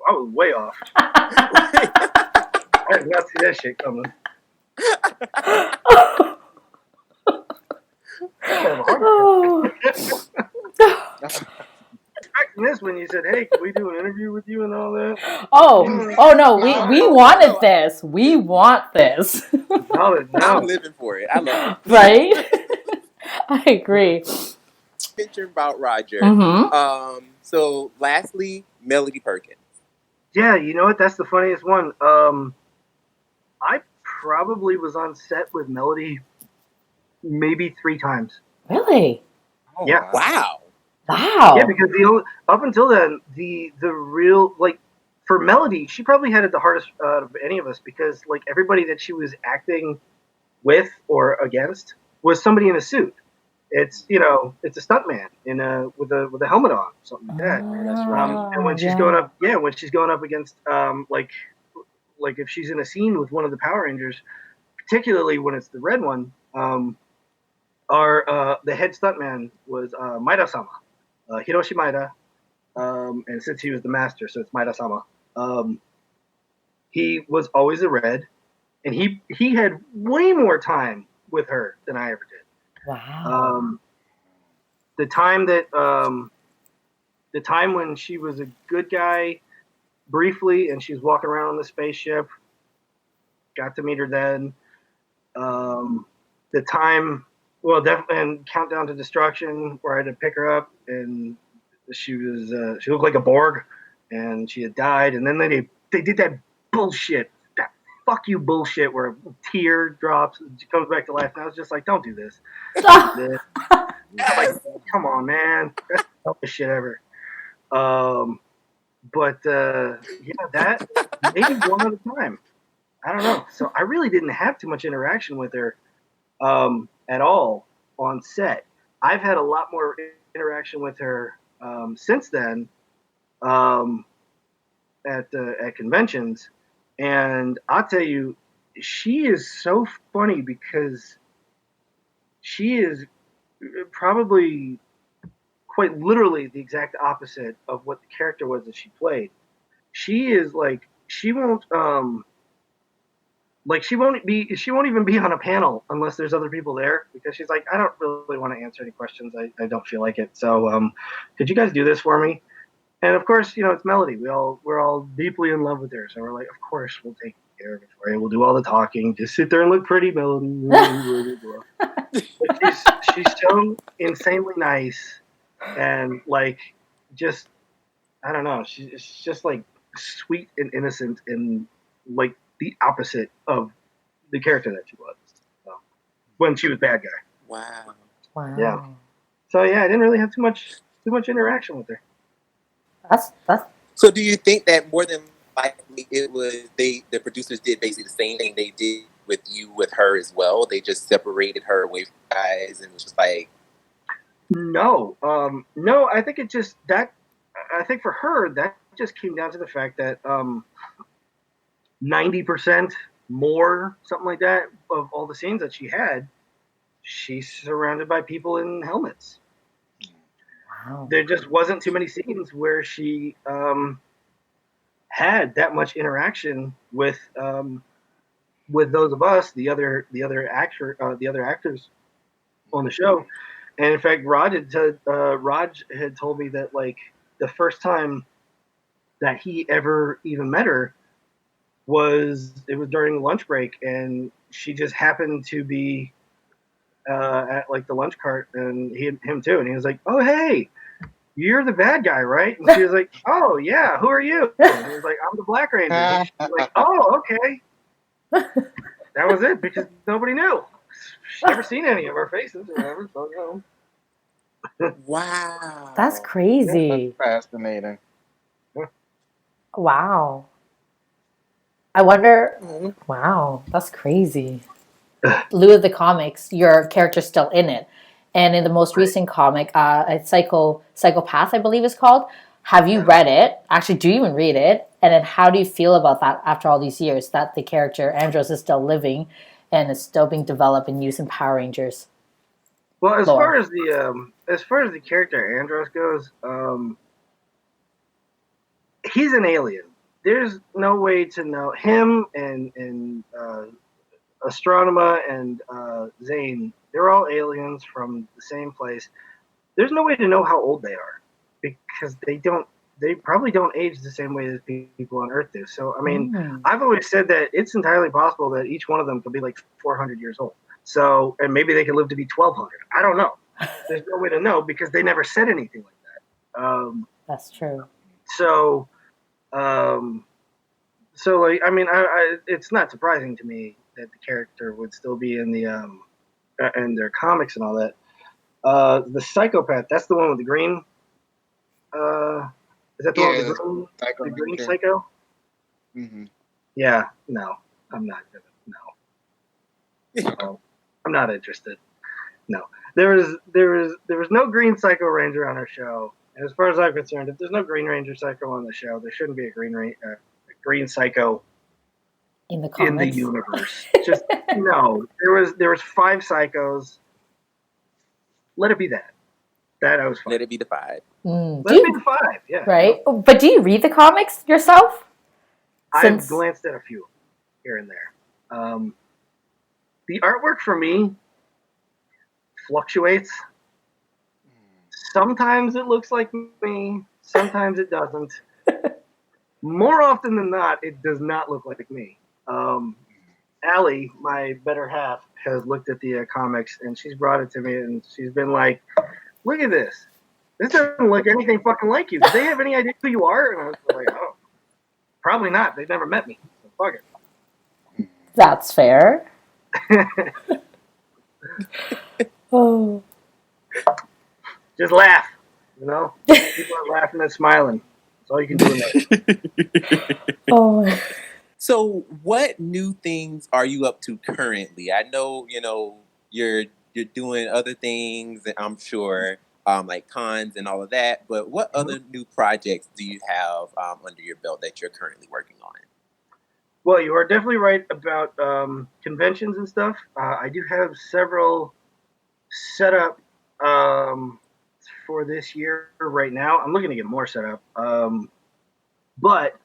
I was way off. I did not see that shit coming. Expecting this when you said, "Hey, can we do an interview with you and all that?" Oh no, we wanted this. We want this. No. I'm living for it. I love it. Right? I agree. Picture about Roger. Mm-hmm. So lastly, Melody Perkins. Yeah, you know what? That's the funniest one. I probably was on set with Melody maybe 3 times. Really? Oh, yeah. Wow. Yeah, because up until then, the real, like, for Melody, she probably had it the hardest out of any of us, because like everybody that she was acting with or against was somebody in a suit. It's it's a stuntman with a helmet on, something like that. That's right. And when she's going up, when she's going up against like if she's in a scene with one of the Power Rangers, particularly when it's the red one, the head stuntman was Maida-sama. Hiroshi Maida, and since he was the master, so it's Maida-sama. He was always a red, and he had way more time with her than I ever did. Wow. The time when she was a good guy briefly, and she was walking around on the spaceship, got to meet her then. The time. Well, definitely, and Countdown to Destruction, where I had to pick her up, and she looked like a Borg, and she had died. And then they did that bullshit, that fuck you bullshit, where a tear drops, and she comes back to life. And I was just like, don't do this. Like, come on, man, that's the dumbest shit ever. But that maybe one at a time. I don't know. So I really didn't have too much interaction with her. At all on set. I've had a lot more interaction with her since then at conventions, and I'll tell you, she is so funny because she is probably quite literally the exact opposite of what the character was that she played. She is like she won't even be on a panel unless there's other people there, because she's like, I don't really want to answer any questions. I don't feel like it. So could you guys do this for me? And of course, it's Melody. We're all deeply in love with her. So we're like, of course we'll take care of it for you. We'll do all the talking. Just sit there and look pretty, Melody. But she's so insanely nice, and like just I don't know. She's just like sweet and innocent, and like the opposite of the character that she was when she was bad guy. Wow. Yeah. So I didn't really have too much interaction with her. That's. So do you think that more than likely it was the producers did basically the same thing they did with her as well? They just separated her away from guys and was just like. No. I think it just I think for her that just came down to the fact that 90% more, something like that, of all the scenes that she had, she's surrounded by people in helmets. Wow. There just wasn't too many scenes where she had that much interaction with those of us, the other actors on the show, And in fact, Raj had told me that like the first time that he ever even met her was during lunch break, and she just happened to be at like the lunch cart, and him too, and he was like, "Oh hey, you're the bad guy, right?" And she was like, "Oh yeah, who are you?" And he was like, "I'm the Black Ranger." And she was like, "Oh okay." That was it, because nobody knew. She'd never seen any of our faces or whatever, so you know. Wow. That's crazy. That's fascinating. Wow. I wonder. Wow, that's crazy. Lou of the comics, your character's still in it, and in the most recent comic, it's Psychopath, I believe it's called. Have you read it? Actually, do you even read it? And then, how do you feel about that after all these years? That the character Andros is still living, and is still being developed and used in Power Rangers. Well, as lore. far as the character Andros goes, he's an alien. There's no way to know him and Astronema and Zane. They're all aliens from the same place. There's no way to know how old they are, because they probably don't age the same way as people on Earth do. So I mean, I've always said that it's entirely possible that each one of them could be like 400 years old. So, and maybe they could live to be 1200. I don't know. There's no way to know, because they never said anything like that. That's true. So like, I mean, it's not surprising to me that the character would still be in the in their comics and all that. The Psychopath, that's the one with the green. Is that the one with the green Psycho? Mm-hmm. Yeah, no, I'm not gonna. No, I'm not interested. No, there was no green Psycho Ranger on our show. And as far as I'm concerned, if there's no Green Ranger Psycho on the show, there shouldn't be a green Psycho in the universe. Just no. There was 5 Psychos. Let it be that. That I was fine. Let it be the 5. Let it be the 5. Yeah. Right. But do you read the comics yourself? I've glanced at a few here and there. The artwork for me fluctuates. Sometimes it looks like me. Sometimes it doesn't. More often than not, it does not look like me. Allie, my better half, has looked at the comics, and she's brought it to me, and she's been like, "Look at this. This doesn't look anything fucking like you. Do they have any idea who you are?" And I was like, "Oh, probably not. They've never met me. So fuck it." That's fair. Oh. Just laugh, you know? People are laughing and smiling. That's all you can do in that. Oh. So, what new things are you up to currently? I know, you're doing other things, and I'm sure, like cons and all of that. But what other new projects do you have under your belt that you're currently working on? Well, you are definitely right about conventions and stuff. I do have several set up for this year right now. I'm looking to get more set up. But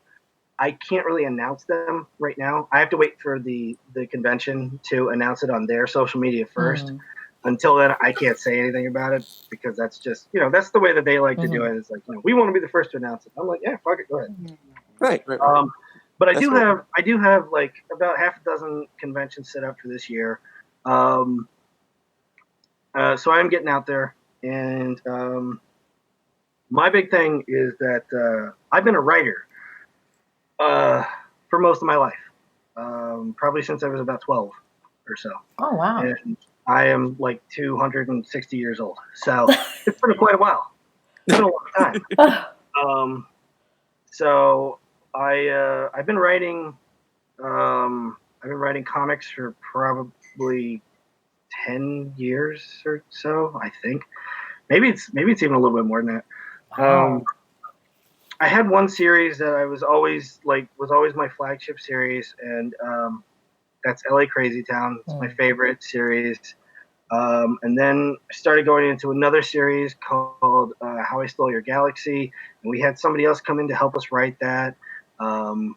I can't really announce them right now. I have to wait for the convention to announce it on their social media first. Until then, I can't say anything about it, because that's just, that's the way that they like to do it. It's like, we want to be the first to announce it. I'm like, yeah, fuck it, go ahead. Right. But I do have like about half a dozen conventions set up for this year. So I'm getting out there, and my big thing is that I've been a writer for most of my life, probably since I was about 12 or so. Oh, wow. And I am like 260 years old, so it's been quite a while. It's been a long time. So I've been writing comics for probably 10 years or so, I think. Maybe it's even a little bit more than that. Wow. I had one series that I was always my flagship series, and that's LA Crazy Town. It's my favorite series. And then I started going into another series called How I Stole Your Galaxy, and we had somebody else come in to help us write that. And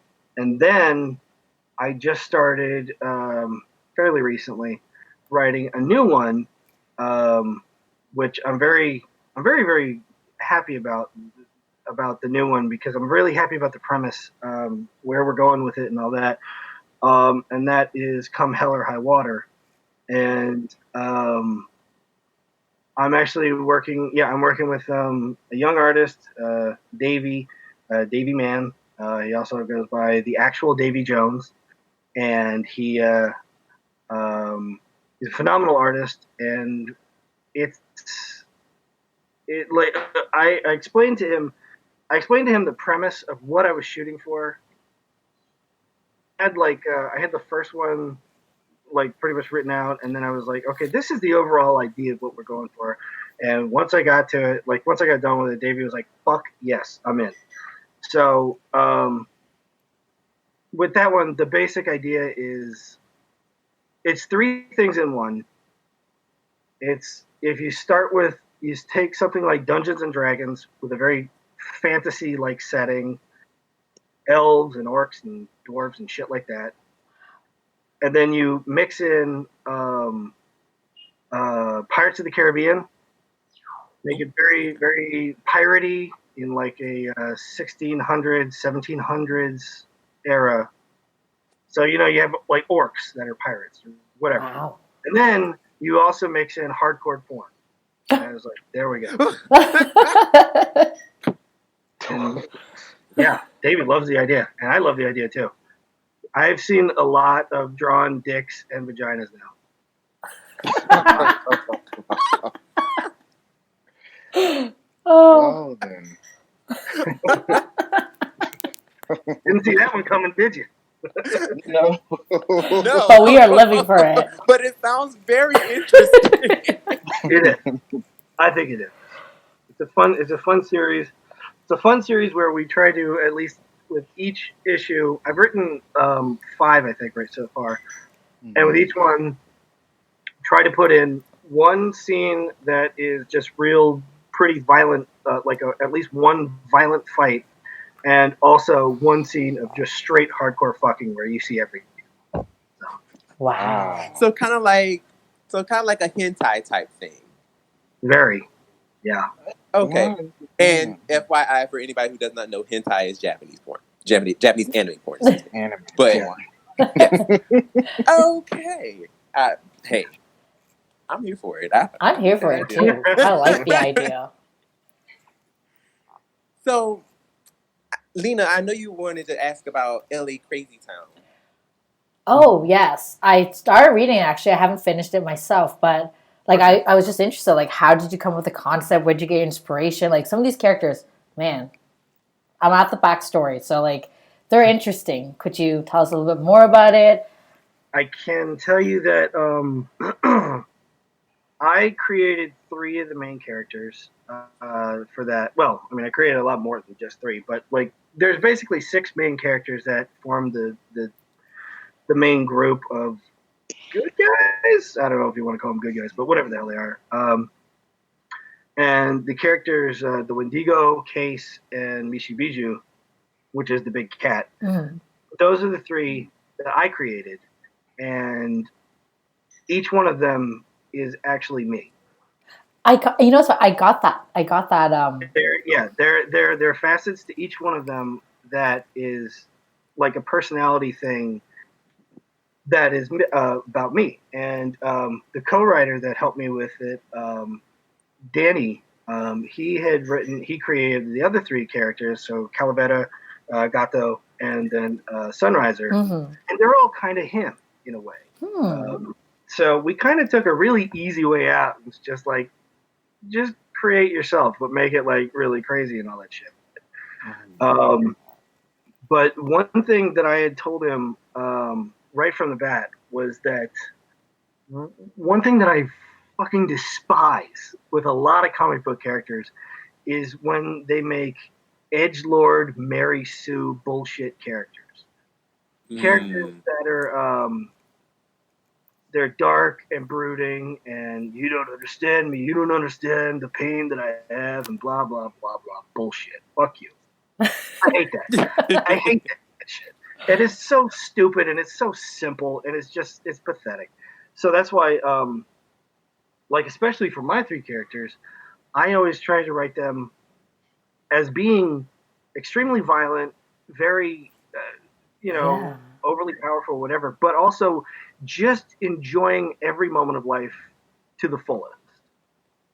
then I just started fairly recently writing a new one which I'm very very happy about the new one because I'm really happy about the premise, where we're going with it and all that. And that is Come Hell or High Water. And I'm actually working. Yeah, I'm working with a young artist, Davey Man. He also goes by the actual Davy Jones, and he's a phenomenal artist. And it like I explained to him the premise of what I was shooting for. I had the first one like pretty much written out, and then I was like, okay, this is the overall idea of what we're going for. And once I got to it, once I got done with it, Davey was like, fuck yes, I'm in. So with that one, the basic idea is it's three things in one. It's if you take something like Dungeons and Dragons with a very fantasy like setting, elves and orcs and dwarves and shit like that, and then you mix in Pirates of the Caribbean, make it very, very piratey in like a 1600s, 1700s era. So, you have like orcs that are pirates or whatever. Wow. And then you also mix in hardcore porn. And I was like, there we go. And, yeah, David loves the idea. And I love the idea too. I've seen a lot of drawn dicks and vaginas now. Oh. Well, then. Didn't see that one coming, did you? No. No. But we are living for it. But it sounds very interesting. It is. I think it is. It's a fun series. It's a fun series where we try to, at least with each issue, I've written 5, I think, right so far. Mm-hmm. And with each one, try to put in one scene that is just real pretty violent, at least one violent fight, and also one scene of just straight hardcore fucking where you see everything. So. Wow. So kind of like a hentai type thing. Very, yeah. Okay. Wow. And FYI, for anybody who does not know, hentai is Japanese porn. Japanese anime porn. Anime. But yes. Okay. Hey, I'm here for it. I'm here for it too. I like the idea. So, Lena, I know you wanted to ask about LA Crazy Town. Oh, yes. I started reading it, actually. I haven't finished it myself, but I was just interested. Like, how did you come up with the concept? Where'd you get your inspiration? Like, some of these characters, man, I'm at the backstory. So, they're interesting. Could you tell us a little bit more about it? I can tell you that I created 3 of the main characters for that. Well, I mean, I created a lot more than just 3, but there's basically 6 main characters that form the main group of good guys. I don't know if you want to call them good guys, but whatever the hell they are. And the characters, the Wendigo, Case, and Mishibiju, which is the big cat. Mm-hmm. Those are the 3 that I created, and each one of them is actually me. I got that. There are facets to each one of them that is like a personality thing that is about me. And the co-writer that helped me with it, Danny, he created the other 3 characters, so Calavera, Gato, and then Sunriser, mm-hmm. And they're all kind of him in a way. So we kind of took a really easy way out. It's just create yourself, but make it really crazy and all that shit. But one thing that I had told him right from the bat was that one thing that I fucking despise with a lot of comic book characters is when they make edgelord Mary Sue bullshit characters. Characters that are they're dark and brooding, and you don't understand me. You don't understand the pain that I have, and blah blah blah blah bullshit. Fuck you. I hate that. I hate that shit. It is so stupid, and it's so simple, and it's pathetic. So that's why, like especially for my 3 characters, I always try to write them as being extremely violent, very, Yeah. overly powerful, whatever, but also just enjoying every moment of life to the fullest.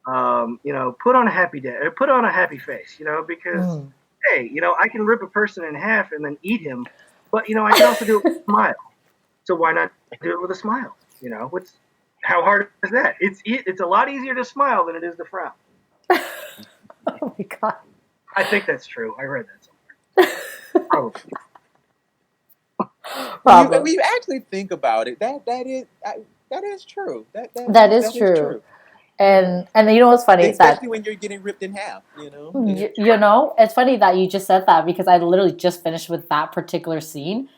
Put on a happy day, put on a happy face, because hey, I can rip a person in half and then eat him, but I can also do it with a smile. So why not do it with a smile? What's how hard is that? It's a lot easier to smile than it is to frown. Oh my god. I think that's true. I read that somewhere. Probably. When you actually think about it, that is true. That is true. And you know what's funny is that, especially when you're getting ripped in half, it's funny that you just said that, because I literally just finished with that particular scene,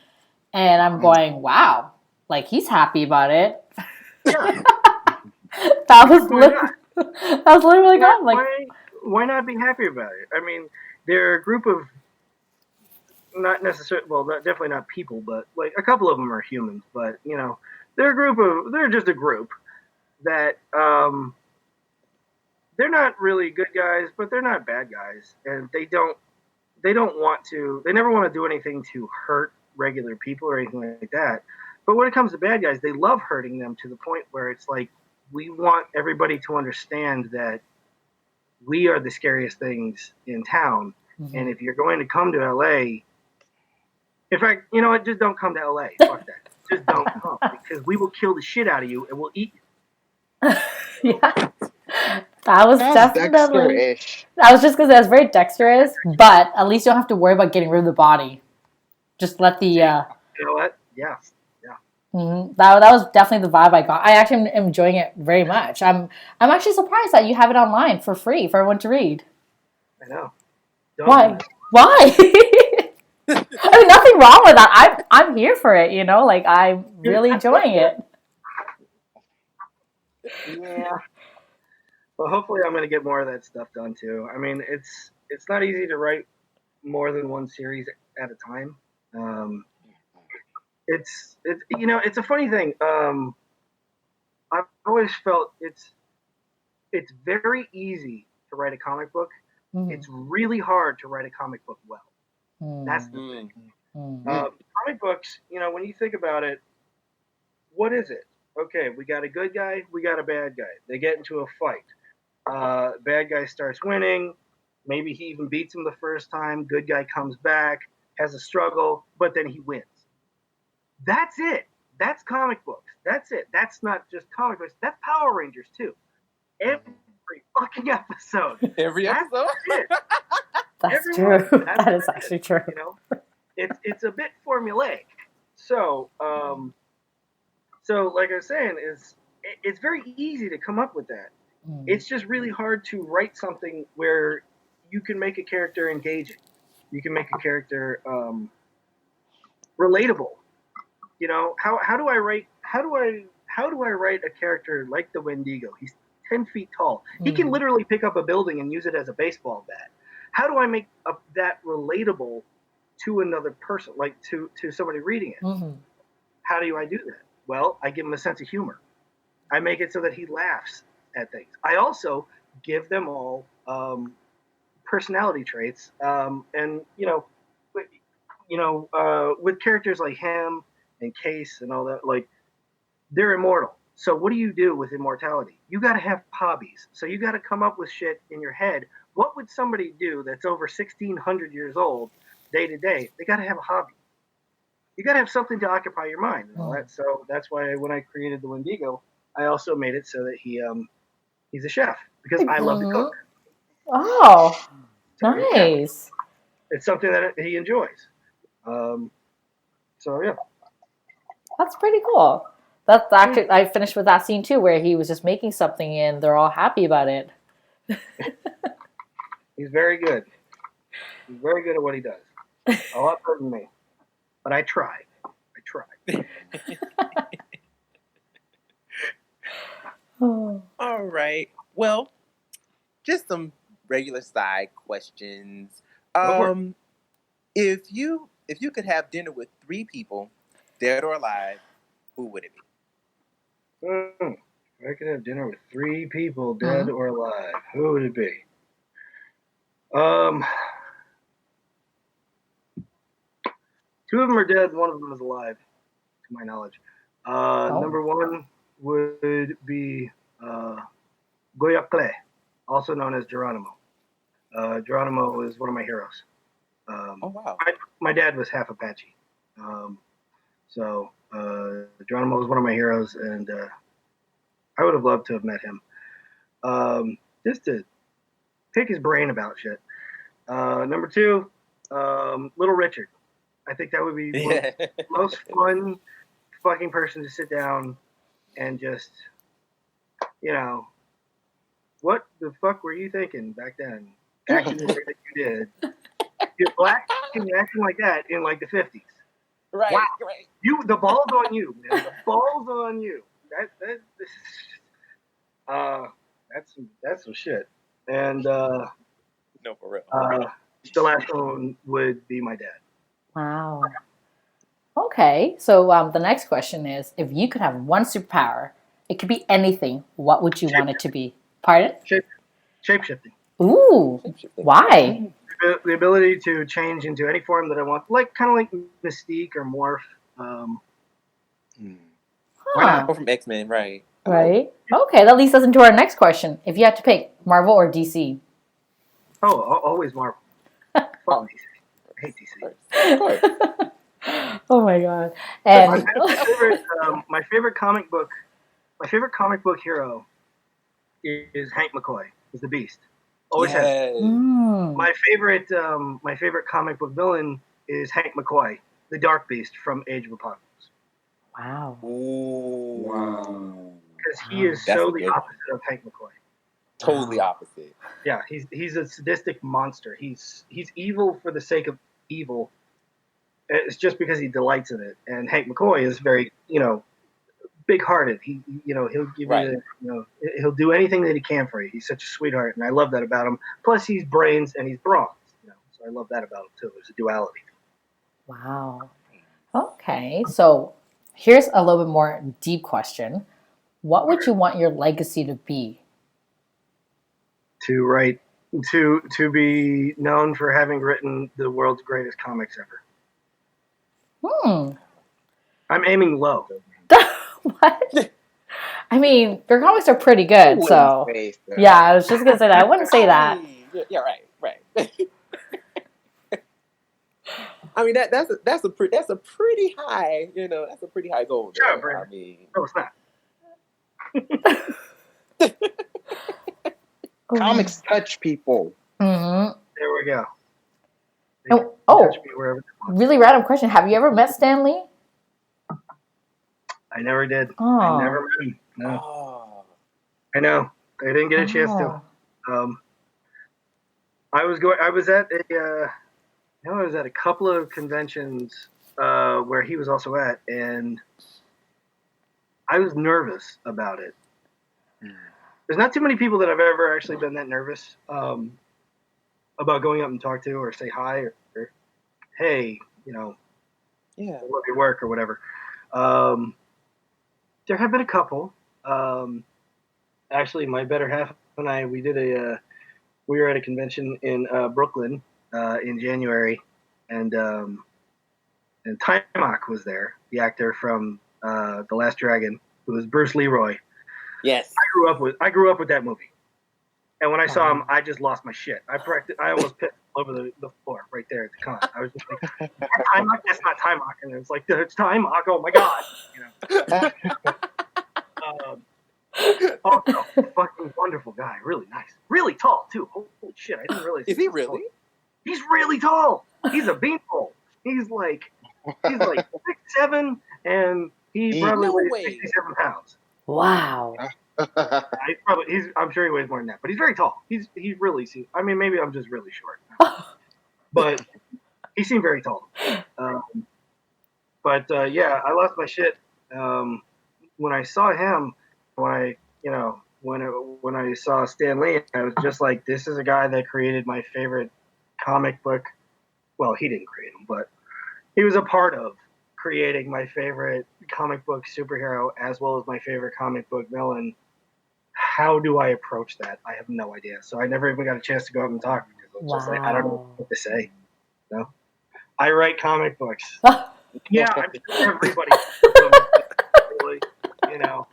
and I'm going, wow, like he's happy about it. Yeah. That was literally gone. Like, why not be happy about it? I mean, they're a group of not necessarily, well, definitely not people, but like a couple of them are humans. But they're just a group that they're not really good guys, but they're not bad guys, and they never want to do anything to hurt regular people or anything like that. But when it comes to bad guys, they love hurting them to the point where it's like, we want everybody to understand that we are the scariest things in town. Mm-hmm. And if you're going to come to LA, in fact, you know what? Just don't come to LA. Fuck that. Just don't come, because we will kill the shit out of you and we'll eat you. Yeah. That was definitely Dexter-ish. I was just gonna say that's very Dexter-ish, but at least you don't have to worry about getting rid of the body. Just let the You know what? Yeah. Mm-hmm. That was definitely the vibe I got. I actually am enjoying it very much. I'm actually surprised that you have it online for free for everyone to read. I know. Why? I mean, nothing wrong with that. I'm here for it. Like, I'm really enjoying it. Yeah. Well, hopefully I'm going to get more of that stuff done too. I mean, it's not easy to write more than one series at a time. It's a funny thing. I've always felt it's very easy to write a comic book. Mm-hmm. It's really hard to write a comic book well. Mm-hmm. That's the thing. Mm-hmm. Comic books, when you think about it, what is it? Okay, we got a good guy, we got a bad guy. They get into a fight. Bad guy starts winning. Maybe he even beats him the first time. Good guy comes back, has a struggle, but then he wins. That's it. That's comic books. That's it. That's not just comic books. That's Power Rangers too. Every fucking episode. Every episode. That's true. That is actually true. It's a bit formulaic. So like I was saying, it's very easy to come up with that. It's just really hard to write something where you can make a character engaging. You can make a character relatable. How do I write a character like the Wendigo? He's 10 feet tall. He can literally pick up a building and use it as a baseball bat. How do I make that relatable to another person, like to somebody reading it? Mm-hmm. How do I do that? Well, I give him a sense of humor. I make it so that he laughs at things. I also give them all personality traits, and with characters like him and Case and all that, like, they're immortal. So what do you do with immortality? You got to have hobbies. So you got to come up with shit in your head. What would somebody do that's over 1,600 years old, day to day? They got to have a hobby. You got to have something to occupy your mind and all that. So that's why when I created the Wendigo, I also made it so that he's a chef, because I love to cook. Oh, so, nice. Yeah, it's something that he enjoys. So yeah, that's pretty cool. That's actually, I finished with that scene too, where he was just making something and they're all happy about it. He's very good. He's very good at what he does. A lot better than me. But I try. All right. Well, just some regular side questions. If you could have dinner with 3 people, dead or alive, who would it be? If I could have dinner with 3 people, dead or alive, who would it be? 2 of them are dead. 1 of them is alive, to my knowledge. Number 1 would be Goyacle, also known as Geronimo. Geronimo is one of my heroes. Oh wow! My dad was half Apache, so Geronimo was one of my heroes, and I would have loved to have met him, just to pick his brain about shit. Number 2, Little Richard. I think that would be the most fun fucking person to sit down and just, what the fuck were you thinking back then? Acting the way that you did. You're black and you're acting like that in like the 50s. Right, wow. right. The ball's on you, man. The ball's on you. That's some shit. And no, for real. The last one would be my dad. Wow. Okay, so the next question is, if you could have one superpower, it could be anything, what would you want it to be? Pardon? Shape-shifting. Ooh, why? The ability to change into any form that I want, kind of like Mystique or Morph. Why not? Or from X-Men, right? Right. Okay, that leads us into our next question. If you had to pick Marvel or DC? Oh, always Marvel. Fuck DC. I hate DC. Of course. Oh my god! And my favorite comic book hero is Hank McCoy. Is the Beast. Always has. My favorite comic book villain is Hank McCoy, the Dark Beast from Age of Apocalypse. Wow. Ooh. Wow. Because he is so the opposite of Hank McCoy. Totally opposite. Yeah, he's a sadistic monster. He's evil for the sake of evil. It's just because he delights in it. And Hank McCoy is very, big-hearted. He'll give you, he'll do anything that he can for you. He's such a sweetheart, and I love that about him. Plus, he's brains and he's bronze. So I love that about him too. There's a duality. Wow. Okay, so here's a little bit more deep question. What would you want your legacy to be? To be known for having written the world's greatest comics ever. I'm aiming low. What? I mean, your comics are pretty good, so yeah. I was just gonna say that. I wouldn't say that. Yeah, right. I mean that's a pretty high, that's a pretty high goal. Sure, Brandon. I mean, no, it's not. Comics touch people. Mm-hmm. There we go. Really random question. Have you ever met Stan Lee? I never did. Oh. I never met him. No. oh. I know. I didn't get a chance to. I was at a couple of conventions where he was also at, and I was nervous about it. There's not too many people that I've ever actually been that nervous about going up and talk to or say hi or hey, I love your work or whatever. There have been a couple. Actually, my better half and I, we were at a convention in Brooklyn in January, and Timok was there, the actor from The Last Dragon, who was Bruce Leroy. Yes. I grew up with that movie, and when I saw him, I just lost my shit. I almost pissed over the floor right there at the con. I was just like, Timok? That's not Timok. And it was like, it's Timok. Oh my god. Also, fucking wonderful guy. Really nice. Really tall too. Holy shit! I didn't realize. Is he really? Tall. He's really tall. He's a beanpole. He's like 6'7", and he probably weighs 67 pounds. Wow. I'm sure he weighs more than that, but he's very tall. He really seems. I mean, maybe I'm just really short, but he seemed very tall. Yeah, I lost my shit when I saw him. When I saw Stan Lee, I was just like, this is a guy that created my favorite comic book. Well, he didn't create them, but he was a part of creating my favorite comic book superhero as well as my favorite comic book villain how do I approach that? I have no idea. So I never even got a chance to go up and talk because I was just like, I don't know what to say. No, I write comic books. Yeah, I'm sure everybody. Really, you know.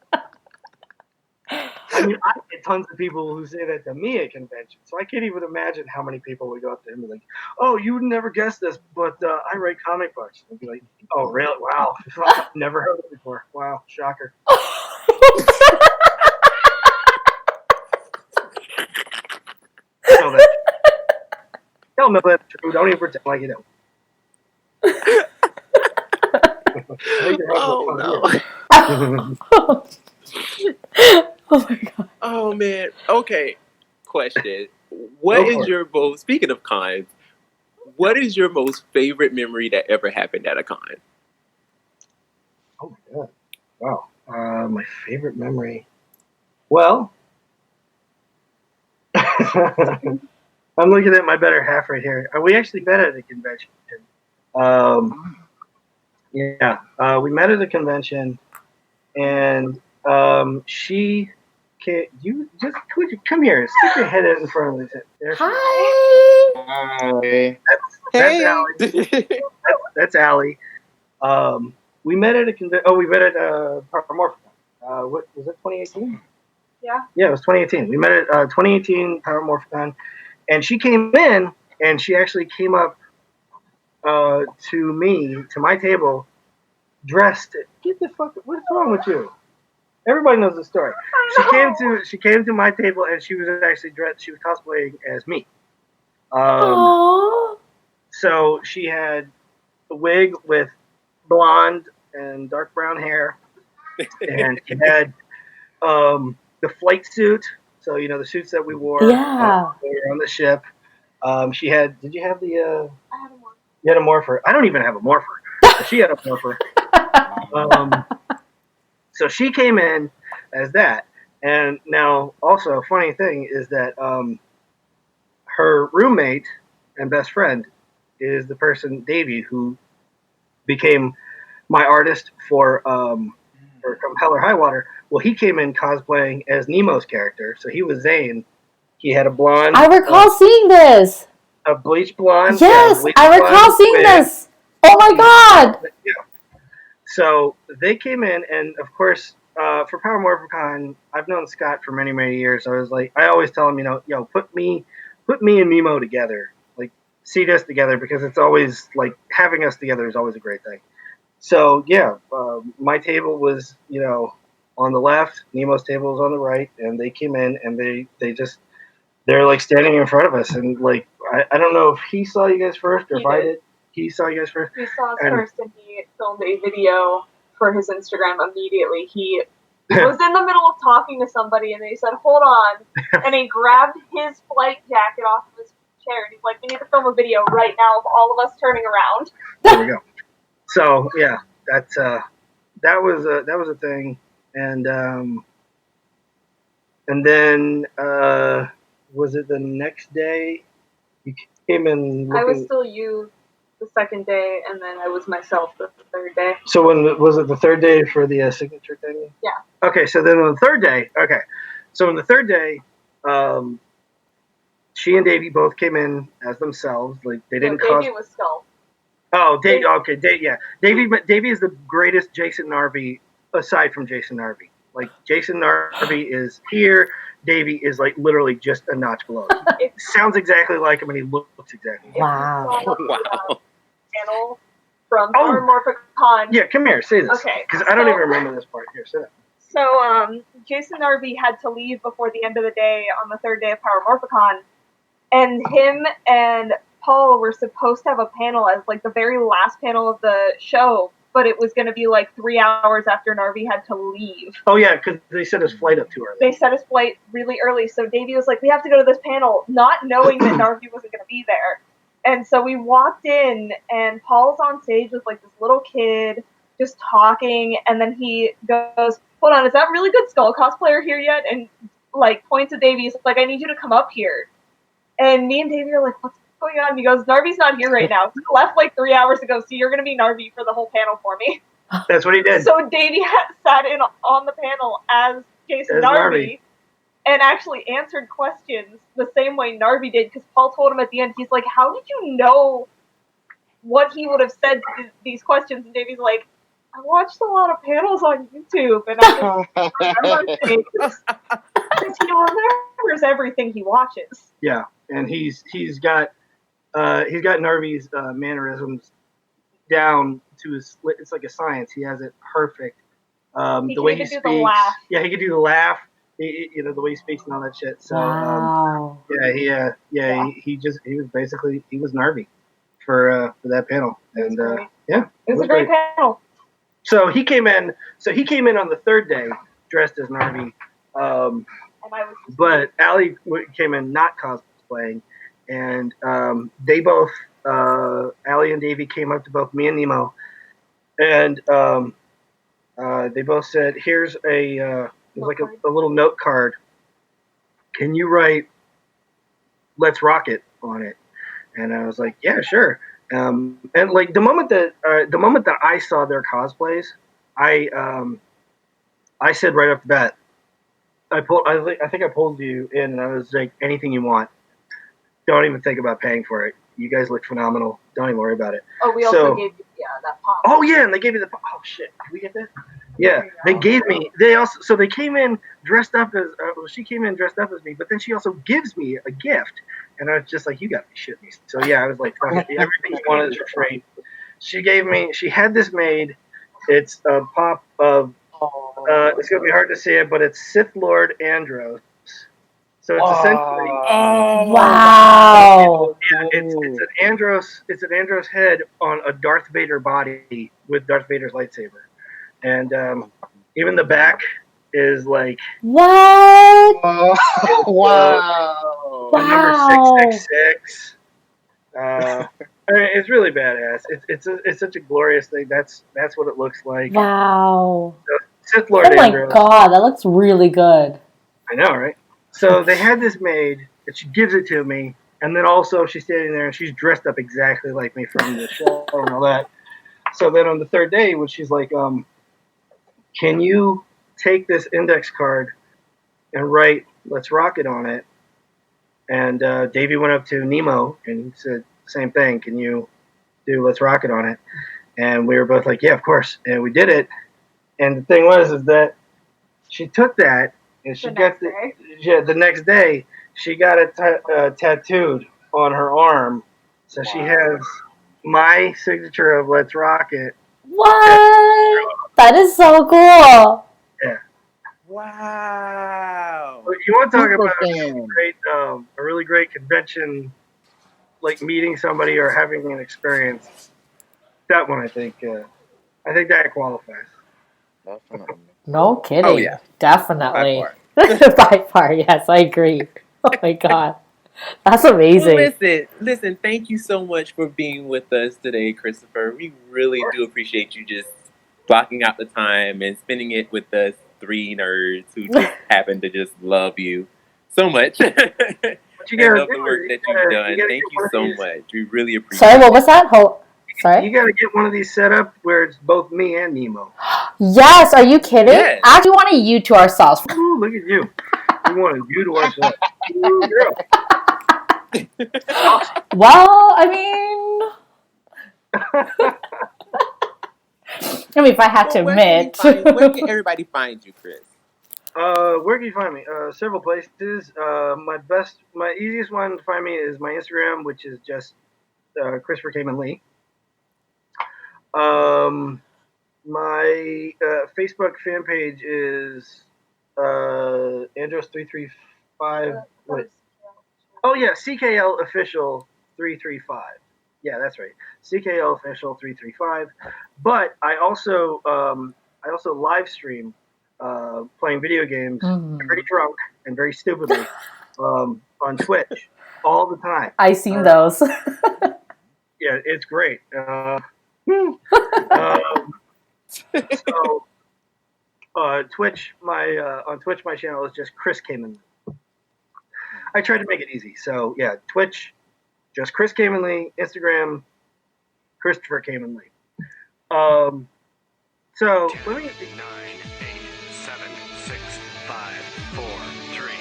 I mean, I get tons of people who say that to me at conventions, so I can't even imagine how many people would go up to him and be like, "Oh, you would never guess this, but I write comic books." And be like, "Oh, really? Wow, never heard of it before. Wow, shocker." Don't know that's true. Don't even pretend like you don't. Oh no. Oh my god. Oh man. Okay. Question. What is your most, speaking of cons, what is your most favorite memory that ever happened at a con? Oh my god. Wow. My favorite memory. Well, I'm looking at my better half right here. We actually met at a convention. We met at a convention, and she can't. You just come here. Stick your head out in front of me. Hi. That's Allie. That's Allie. We met at a convention. Oh, we met at Paramorphicon. What was it? 2018. Yeah. Yeah, it was 2018. We met at 2018 Paramorphicon, and she came in, and she actually came up to my table, dressed. Get the fuck. What's wrong with you? Everybody knows the story. She came to my table, and she was actually dressed. She was cosplaying as me. So she had a wig with blonde and dark brown hair, and she had the flight suit. So the suits that we wore. Yeah. When we were on the ship. She had. Did you have the? I had a morpher. You had a morpher. I don't even have a morpher. But she had a morpher. So she came in as that. And now, also, a funny thing is that her roommate and best friend is the person, Davey, who became my artist for Come Hell or High Water. Well, he came in cosplaying as Nemo's character. So he was Zane. He had a blonde. I recall seeing this. A bleach blonde. Yes, bleach I recall seeing this. Oh my god. Yeah. So they came in, and of course, for Paramorphicon, I've known Scott for many, many years. I always tell him, put me and Nemo together, like seat us together, because it's always like having us together is always a great thing. So yeah, my table was on the left, Nemo's table was on the right, and they came in and they're like standing in front of us, and like I don't know if he saw you guys first or if I did. He saw you guys first. He saw us first, and he filmed a video for his Instagram immediately. He was in the middle of talking to somebody, and they said, "Hold on," and he grabbed his flight jacket off of his chair, and he's like, "We need to film a video right now of all of us turning around." There we go. So yeah, that was a thing, and then was it the next day? You came in. I was still you the second day, and then I was myself the third day. So was it the third day for the signature thing? Yeah. Okay, so then on the third day, so on the third day, she and Davey both came in as themselves. Like they didn't. Davey was Skull. Oh, Davey. Okay, Davey is the greatest Jason Narvey aside from Jason Narvey. Like Jason Narvey is here. Davey is like literally just a notch below. It sounds exactly like him, and he looks exactly. Wow. Wow. Panel from Paramorphicon. Yeah, come here, say this. Okay. Because I don't even remember this part. Here, sit down. So, Jason Narvey had to leave before the end of the day on the third day of Paramorphicon, and him and Paul were supposed to have a panel as like the very last panel of the show, but it was going to be like 3 hours after Narvey had to leave. Oh yeah, because they set his flight up too early. They set his flight really early, so Davey was like, "We have to go to this panel," not knowing that Narvey wasn't going to be there. And so we walked in, and Paul's on stage with like this little kid just talking, and then he goes, "Hold on, is that really good Skull cosplayer here yet?" And like points at Davey, he's like, "I need you to come up here." And me and Davey are like, "What's going on?" And he goes, "Narvy's not here right now. He left like 3 hours ago, so you're going to be Narvy for the whole panel for me." That's what he did. So Davey sat in on the panel as Jason Narvy. and actually answered questions the same way Narvi did, because Paul told him at the end, he's like, how did you know what he would have said to these questions? And Davey's like, I watched a lot of panels on YouTube, and I just remember things. Because he remembers everything he watches. Yeah, and he's got Narvi's mannerisms down to his. It's like a science. He has it perfect. He the way can he even speaks. do the laugh. Yeah, he could do the laugh. The way he speaks and all that shit. So Wow. he was Narvi for that panel, and yeah, it was a great panel. So he came in. On the third day dressed as Narvi. But Allie came in not cosplaying, and they both, Allie and Davey, came up to both me and Nemo, and they both said, "Here's a little note card. Can you write 'Let's Rock It' on it?" And I was like, "Yeah, sure." And like the moment that I saw their cosplays, I said right off the bat, I think I pulled you in, and I was like, anything you want. Don't even think about paying for it. You guys look phenomenal. Don't even worry about it. Oh, we also gave you that pop. Oh yeah, and they gave me the pop. Oh shit, did we get that? Yeah, they gave me. They came in dressed up as. She came in dressed up as me, but then she also gives me a gift, and I was just like, you got to be shitting me. So yeah, I was like, everything you wanted is for free. She gave me. She had this made. It's a pop of. It's gonna be hard to say it, but it's Sith Lord Andros. So it's essentially. Wow. Yeah, it's an Andros. It's an Andros head on a Darth Vader body with Darth Vader's lightsaber, and even the back is like. What? Wow. Number 666. It's really badass. It's such a glorious thing. That's what it looks like. Wow. So, Sith Lord Oh my Andros. god, that looks really good. I know, right? So they had this made, and she gives it to me, and then also she's standing there and she's dressed up exactly like me from the show and all that. So then on the third day, when she's like, can you take this index card and write "Let's Rock It" on it? And Davey went up to Nemo and said the same thing. Can you do "Let's Rock It" on it? And we were both like, yeah, of course. And we did it. And the thing is that she took that and she got the next day she got it tattooed on her arm. So she has my signature of "Let's Rock It." What? That is so cool. Yeah. Wow. But you want to talk Super about fan. a really great convention, like meeting somebody or having an experience. That one, I think that qualifies. Definitely. No kidding. Oh, yeah. Definitely. By far. By far, yes, I agree. Oh my god. That's amazing. Well, listen, thank you so much for being with us today, Christopher. We really do appreciate you just blocking out the time and spending it with us three nerds who just happen to just love you so much. But you and gotta love the work that you've done. Thank you so much. We really appreciate it. Sorry, what was that? Sorry? You gotta get one of these set up where it's both me and Nemo. Yes, are you kidding? Yes. Actually, we wanted you to ourselves. Ooh, look at you. We wanted you to ourselves. Ooh, girl. Well, I mean, if I had to admit. Where can everybody find you, Chris? Where can you find me? Several places. My easiest one to find me is my Instagram, which is just Christopher Kamen Lee. My Facebook fan page is Andros335. Oh yeah, CKL Official 335. Yeah, that's right. CKL Official 335. But I also live stream playing video games very drunk and very stupidly on Twitch all the time. I seen those. Yeah, it's great. So Twitch, on Twitch, my channel is just Chris Kamen. I tried to make it easy. So yeah, Twitch, just Chris Kamen Lee. Instagram, Christopher Kamen Lee. So 10, 9, 8, 7, 6, 5, 4, 3,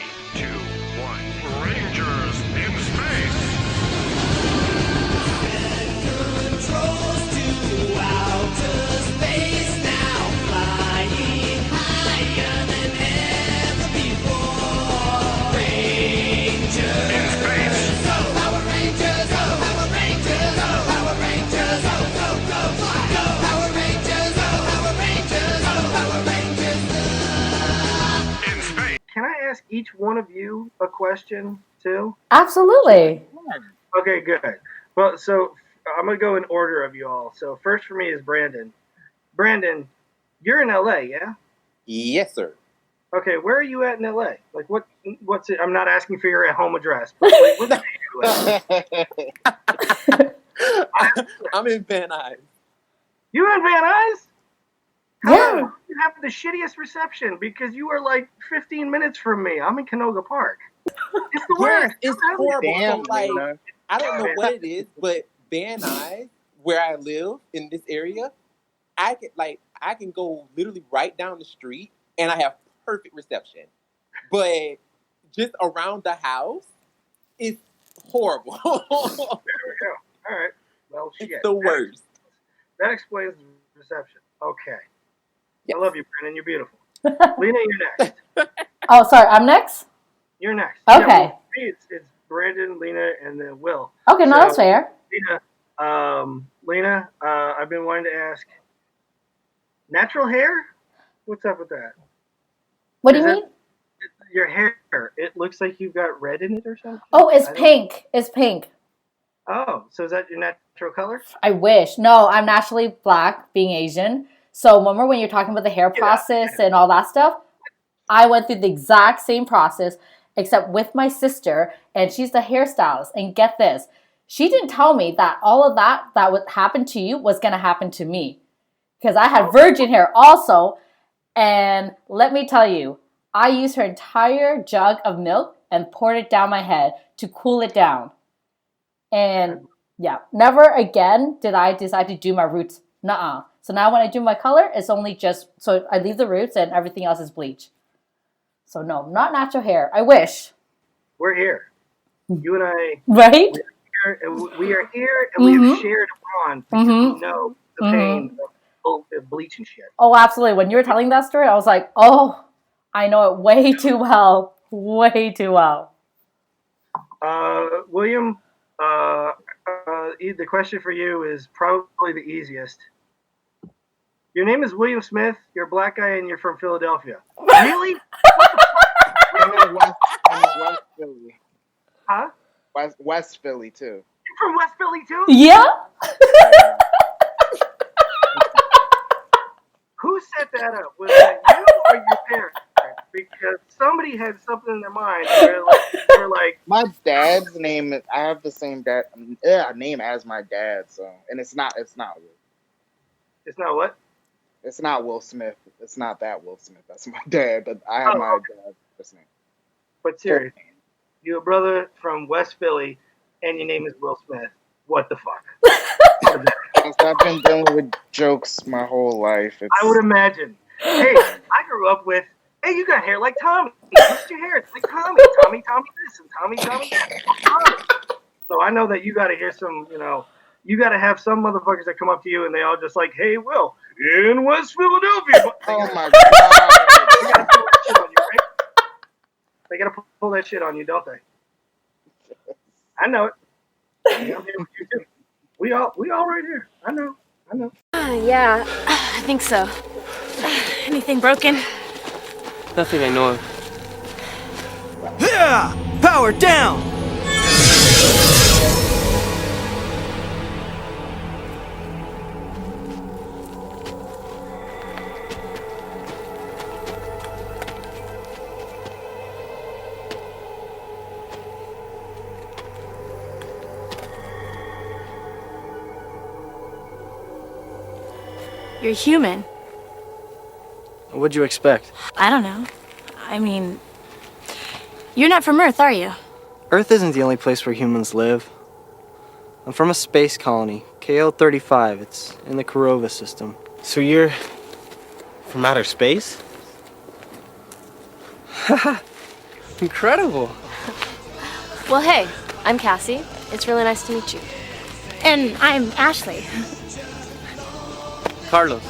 each one of you a question too? Absolutely. Okay, good. Well, so I'm gonna go in order of you all. So first for me is Brandon. Brandon, you're in LA, yeah? Yes, sir. Okay, where are you at in LA? Like, what's it? I'm not asking for your home address, but like, what city are you at? I'm in Van Nuys. You in Van Nuys? Yeah. You have the shittiest reception because you are like 15 minutes from me. I'm in Canoga Park. It's the worst. It's horrible. Damn, So, like, Lena. I don't know what it is, but Van Nuys, where I live in this area, I can go literally right down the street and I have perfect reception. But just around the house, it's horrible. There we go. All right. Well, shit. It's the worst. That explains the reception. Okay. Yes. I love you, Brandon. You're beautiful. Lena, you're next. Oh, sorry. I'm next? You're next. Okay. Yeah, well, for me, it's Brandon, Lena, and then Will. Okay, no, that's fair. Lena, I've been wanting to ask, natural hair? What's up with that? What do you mean? Your hair, it looks like you've got red in it or something? Oh, it's pink. It's pink. Oh, so is that your natural color? I wish. No, I'm naturally black, being Asian. So remember when you're talking about the hair process and all that stuff? I went through the exact same process, except with my sister, and she's the hairstylist. And get this, she didn't tell me that all of that would happen to you was going to happen to me. Because I had virgin hair also. And let me tell you, I used her entire jug of milk and poured it down my head to cool it down. And yeah, never again did I decide to do my roots. Nuh-uh. So now when I do my color, it's only just, so I leave the roots and everything else is bleach. So no, not natural hair. I wish. We're here. You and I. Right? We are here and we have shared a bond because we know the pain of bleach and shit. Oh, absolutely. When you were telling that story, I was like, oh, I know it way too well. Way too well. William, the question for you is probably the easiest. Your name is William Smith, you're a black guy, and you're from Philadelphia. Really? I'm in West Philly. Huh? West Philly, too. You're from West Philly, too? Yeah? Who set that up? Was that you or your parents? Because somebody had something in their mind where they're like, my dad's name, I have the same name as my dad, so, and it's not Will. It's not what? It's not Will Smith. It's not that Will Smith. That's my dad, but I have my dad's first name. But seriously, you're a brother from West Philly, and your name is Will Smith. What the fuck? I've been dealing with jokes my whole life. I would imagine. Hey, I grew up with, hey, you got hair like Tommy. What's your hair? It's like Tommy. Tommy this, and Tommy that. So I know that you got to hear some, you got to have some motherfuckers that come up to you and they all just like, hey, Will, in West Philadelphia. Oh my God. They got to pull that shit on you, don't they? I know it. You too. We all right here. I know. Yeah, I think so. Anything broken? Nothing I know of. Yeah! Power down! You're human. What'd you expect? I don't know. I mean, you're not from Earth, are you? Earth isn't the only place where humans live. I'm from a space colony, KL-35. It's in the Kurova system. So you're from outer space? Incredible. Well, hey, I'm Cassie. It's really nice to meet you. And I'm Ashley. Carlos.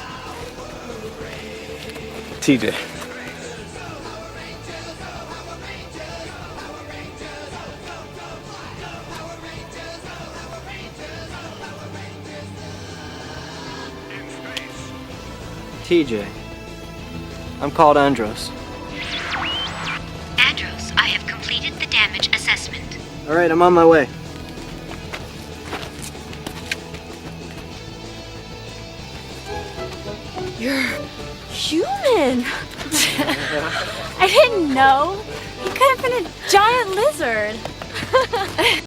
TJ. TJ. I'm called Andros. Andros, completed the damage assessment. All right, I'm on my way. You're human. I didn't know. He could have been a giant lizard.